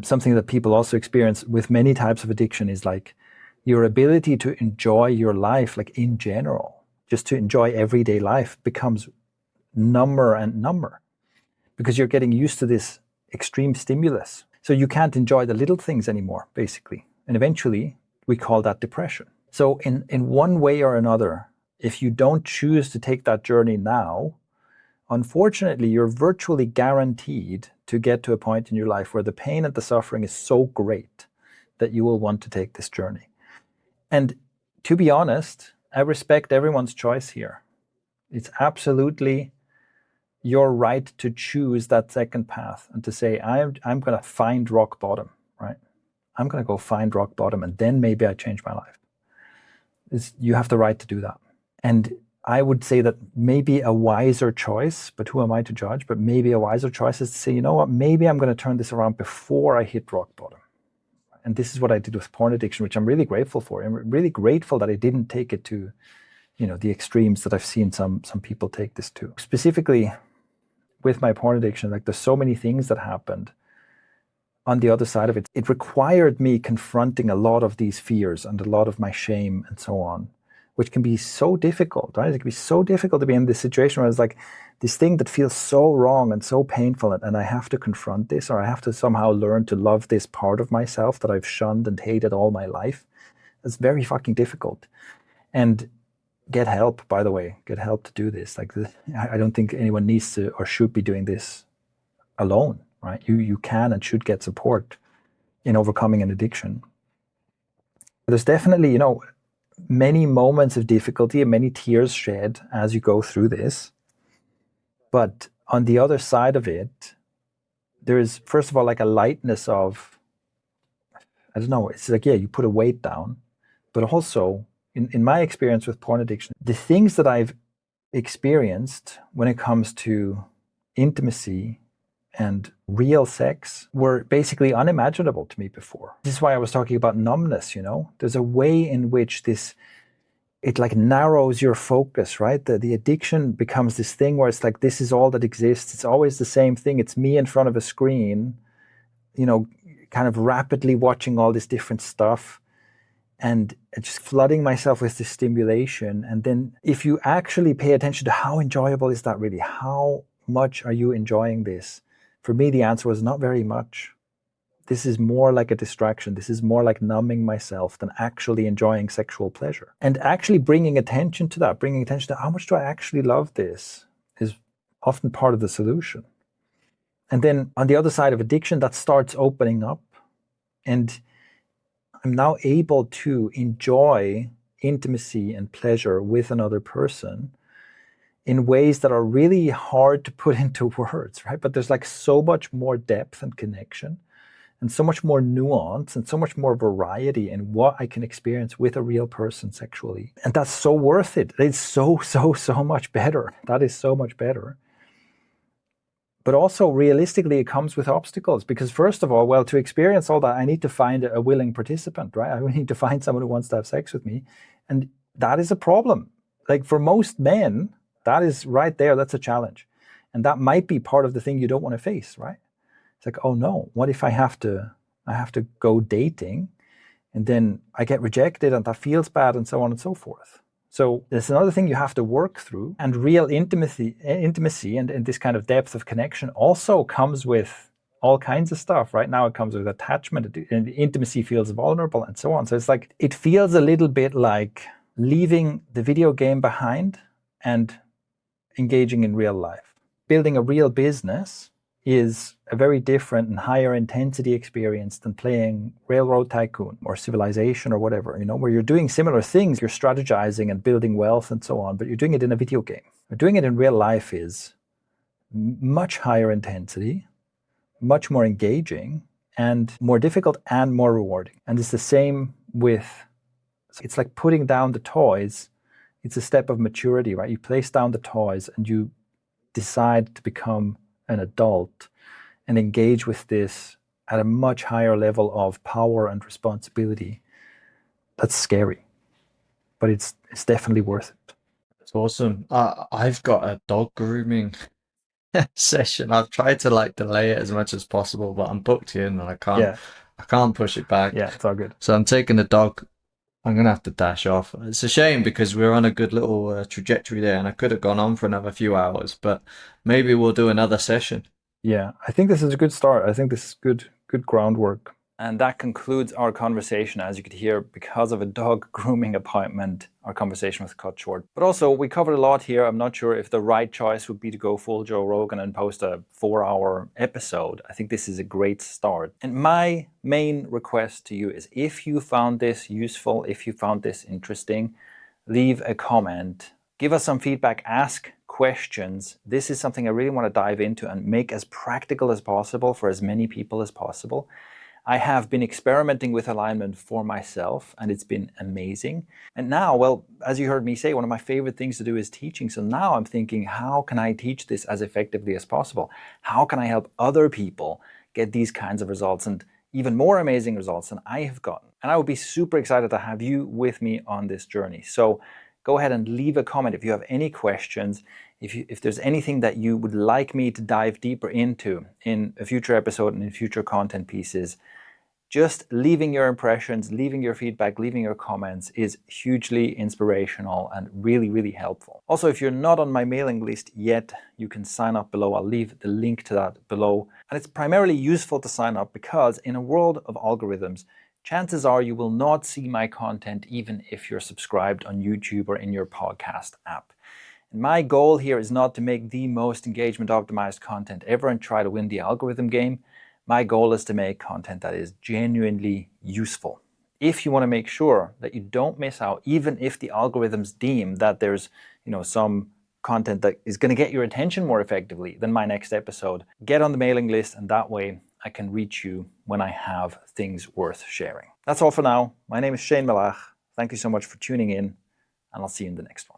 Something that people also experience with many types of addiction is like your ability to enjoy your life, like in general, just to enjoy everyday life becomes number and number because you're getting used to this extreme stimulus. So you can't enjoy the little things anymore, basically. And eventually we call that depression. So in one way or another, if you don't choose to take that journey now, unfortunately, you're virtually guaranteed to get to a point in your life where the pain and the suffering is so great that you will want to take this journey. And to be honest, I respect everyone's choice here. It's absolutely your right to choose that second path and to say, I'm going to find rock bottom, right? I'm going to go find rock bottom and then maybe I change my life. You have the right to do that. And I would say that maybe a wiser choice, but who am I to judge? But maybe a wiser choice is to say, you know what, maybe I'm going to turn this around before I hit rock bottom. And this is what I did with porn addiction, which I'm really grateful for. I'm really grateful that I didn't take it to, the extremes that I've seen some people take this to. Specifically with my porn addiction, like there's so many things that happened on the other side of it. It required me confronting a lot of these fears and a lot of my shame and so on, which can be so difficult, right? It can be so difficult to be in this situation where it's like this thing that feels so wrong and so painful, and I have to confront this, or I have to somehow learn to love this part of myself that I've shunned and hated all my life. It's very fucking difficult. And get help, by the way. Get help to do this. I don't think anyone needs to or should be doing this alone, right? You can and should get support in overcoming an addiction. There's definitely, many moments of difficulty and many tears shed as you go through this. But on the other side of it, there is, first of all, like a lightness of, I don't know, it's like, yeah, you put a weight down. But also, in my experience with porn addiction, the things that I've experienced when it comes to intimacy and real sex were basically unimaginable to me before. This is why I was talking about numbness, There's a way in which it like narrows your focus, right? The addiction becomes this thing where it's like, this is all that exists. It's always the same thing. It's me in front of a screen, kind of rapidly watching all this different stuff and just flooding myself with this stimulation. And then if you actually pay attention to how enjoyable is that really? How much are you enjoying this? For me, the answer was not very much. This is more like a distraction. This is more like numbing myself than actually enjoying sexual pleasure. And actually bringing attention to that, bringing attention to how much do I actually love this is often part of the solution. And then on the other side of addiction, that starts opening up. And I'm now able to enjoy intimacy and pleasure with another person in ways that are really hard to put into words, right? But there's like so much more depth and connection and so much more nuance and so much more variety in what I can experience with a real person sexually. And that's so worth it. It's so much better. That is so much better. But also realistically, it comes with obstacles because first of all, well, to experience all that, I need to find a willing participant, right? I need to find someone who wants to have sex with me. And that is a problem. Like for most men, that is right there. That's a challenge. And that might be part of the thing you don't want to face, right? It's like, oh no, what if I have to go dating and then I get rejected and that feels bad and so on and so forth. So there's another thing you have to work through, and real intimacy and this kind of depth of connection also comes with all kinds of stuff. Right now it comes with attachment, and intimacy feels vulnerable and so on. So it's like, it feels a little bit like leaving the video game behind and engaging in real life. Building a real business is a very different and higher intensity experience than playing Railroad Tycoon or Civilization or whatever, where you're doing similar things. You're strategizing and building wealth and so on, but you're doing it in a video game. But doing it in real life is much higher intensity, much more engaging, and more difficult and more rewarding. And it's the same with, it's like putting down the toys. It's a step of maturity, right? You place down the toys and you decide to become an adult and engage with this at a much higher level of power and responsibility. That's scary, but it's definitely worth it. It's awesome. I've got a dog grooming session. I've tried to like delay it as much as possible, but I'm booked in and I can't push it back. Yeah, it's all good. So I'm taking the dog. I'm gonna have to dash off. It's a shame because we're on a good little trajectory there, and I could have gone on for another few hours, but maybe we'll do another session. Yeah, I think this is a good start. I think this is good groundwork. And that concludes our conversation. As you could hear, because of a dog grooming appointment, our conversation was cut short. But also, we covered a lot here. I'm not sure if the right choice would be to go full Joe Rogan and post a 4-hour episode. I think this is a great start. And my main request to you is, if you found this useful, if you found this interesting, leave a comment. Give us some feedback, ask questions. This is something I really want to dive into and make as practical as possible for as many people as possible. I have been experimenting with alignment for myself, and it's been amazing. And now, well, as you heard me say, one of my favorite things to do is teaching. So now I'm thinking, how can I teach this as effectively as possible? How can I help other people get these kinds of results and even more amazing results than I have gotten? And I would be super excited to have you with me on this journey. So go ahead and leave a comment if you have any questions, if there's anything that you would like me to dive deeper into in a future episode and in future content pieces. Just leaving your impressions, leaving your feedback, leaving your comments is hugely inspirational and really, really helpful. Also, if you're not on my mailing list yet, you can sign up below. I'll leave the link to that below. And it's primarily useful to sign up because in a world of algorithms, chances are you will not see my content even if you're subscribed on YouTube or in your podcast app. And my goal here is not to make the most engagement optimized content ever and try to win the algorithm game. My goal is to make content that is genuinely useful. if you want to make sure that you don't miss out, even if the algorithms deem that there's some content that is going to get your attention more effectively than my next episode, get on the mailing list, and that way I can reach you when I have things worth sharing. That's all for now. My name is Shane Malach. Thank you so much for tuning in, and I'll see you in the next one.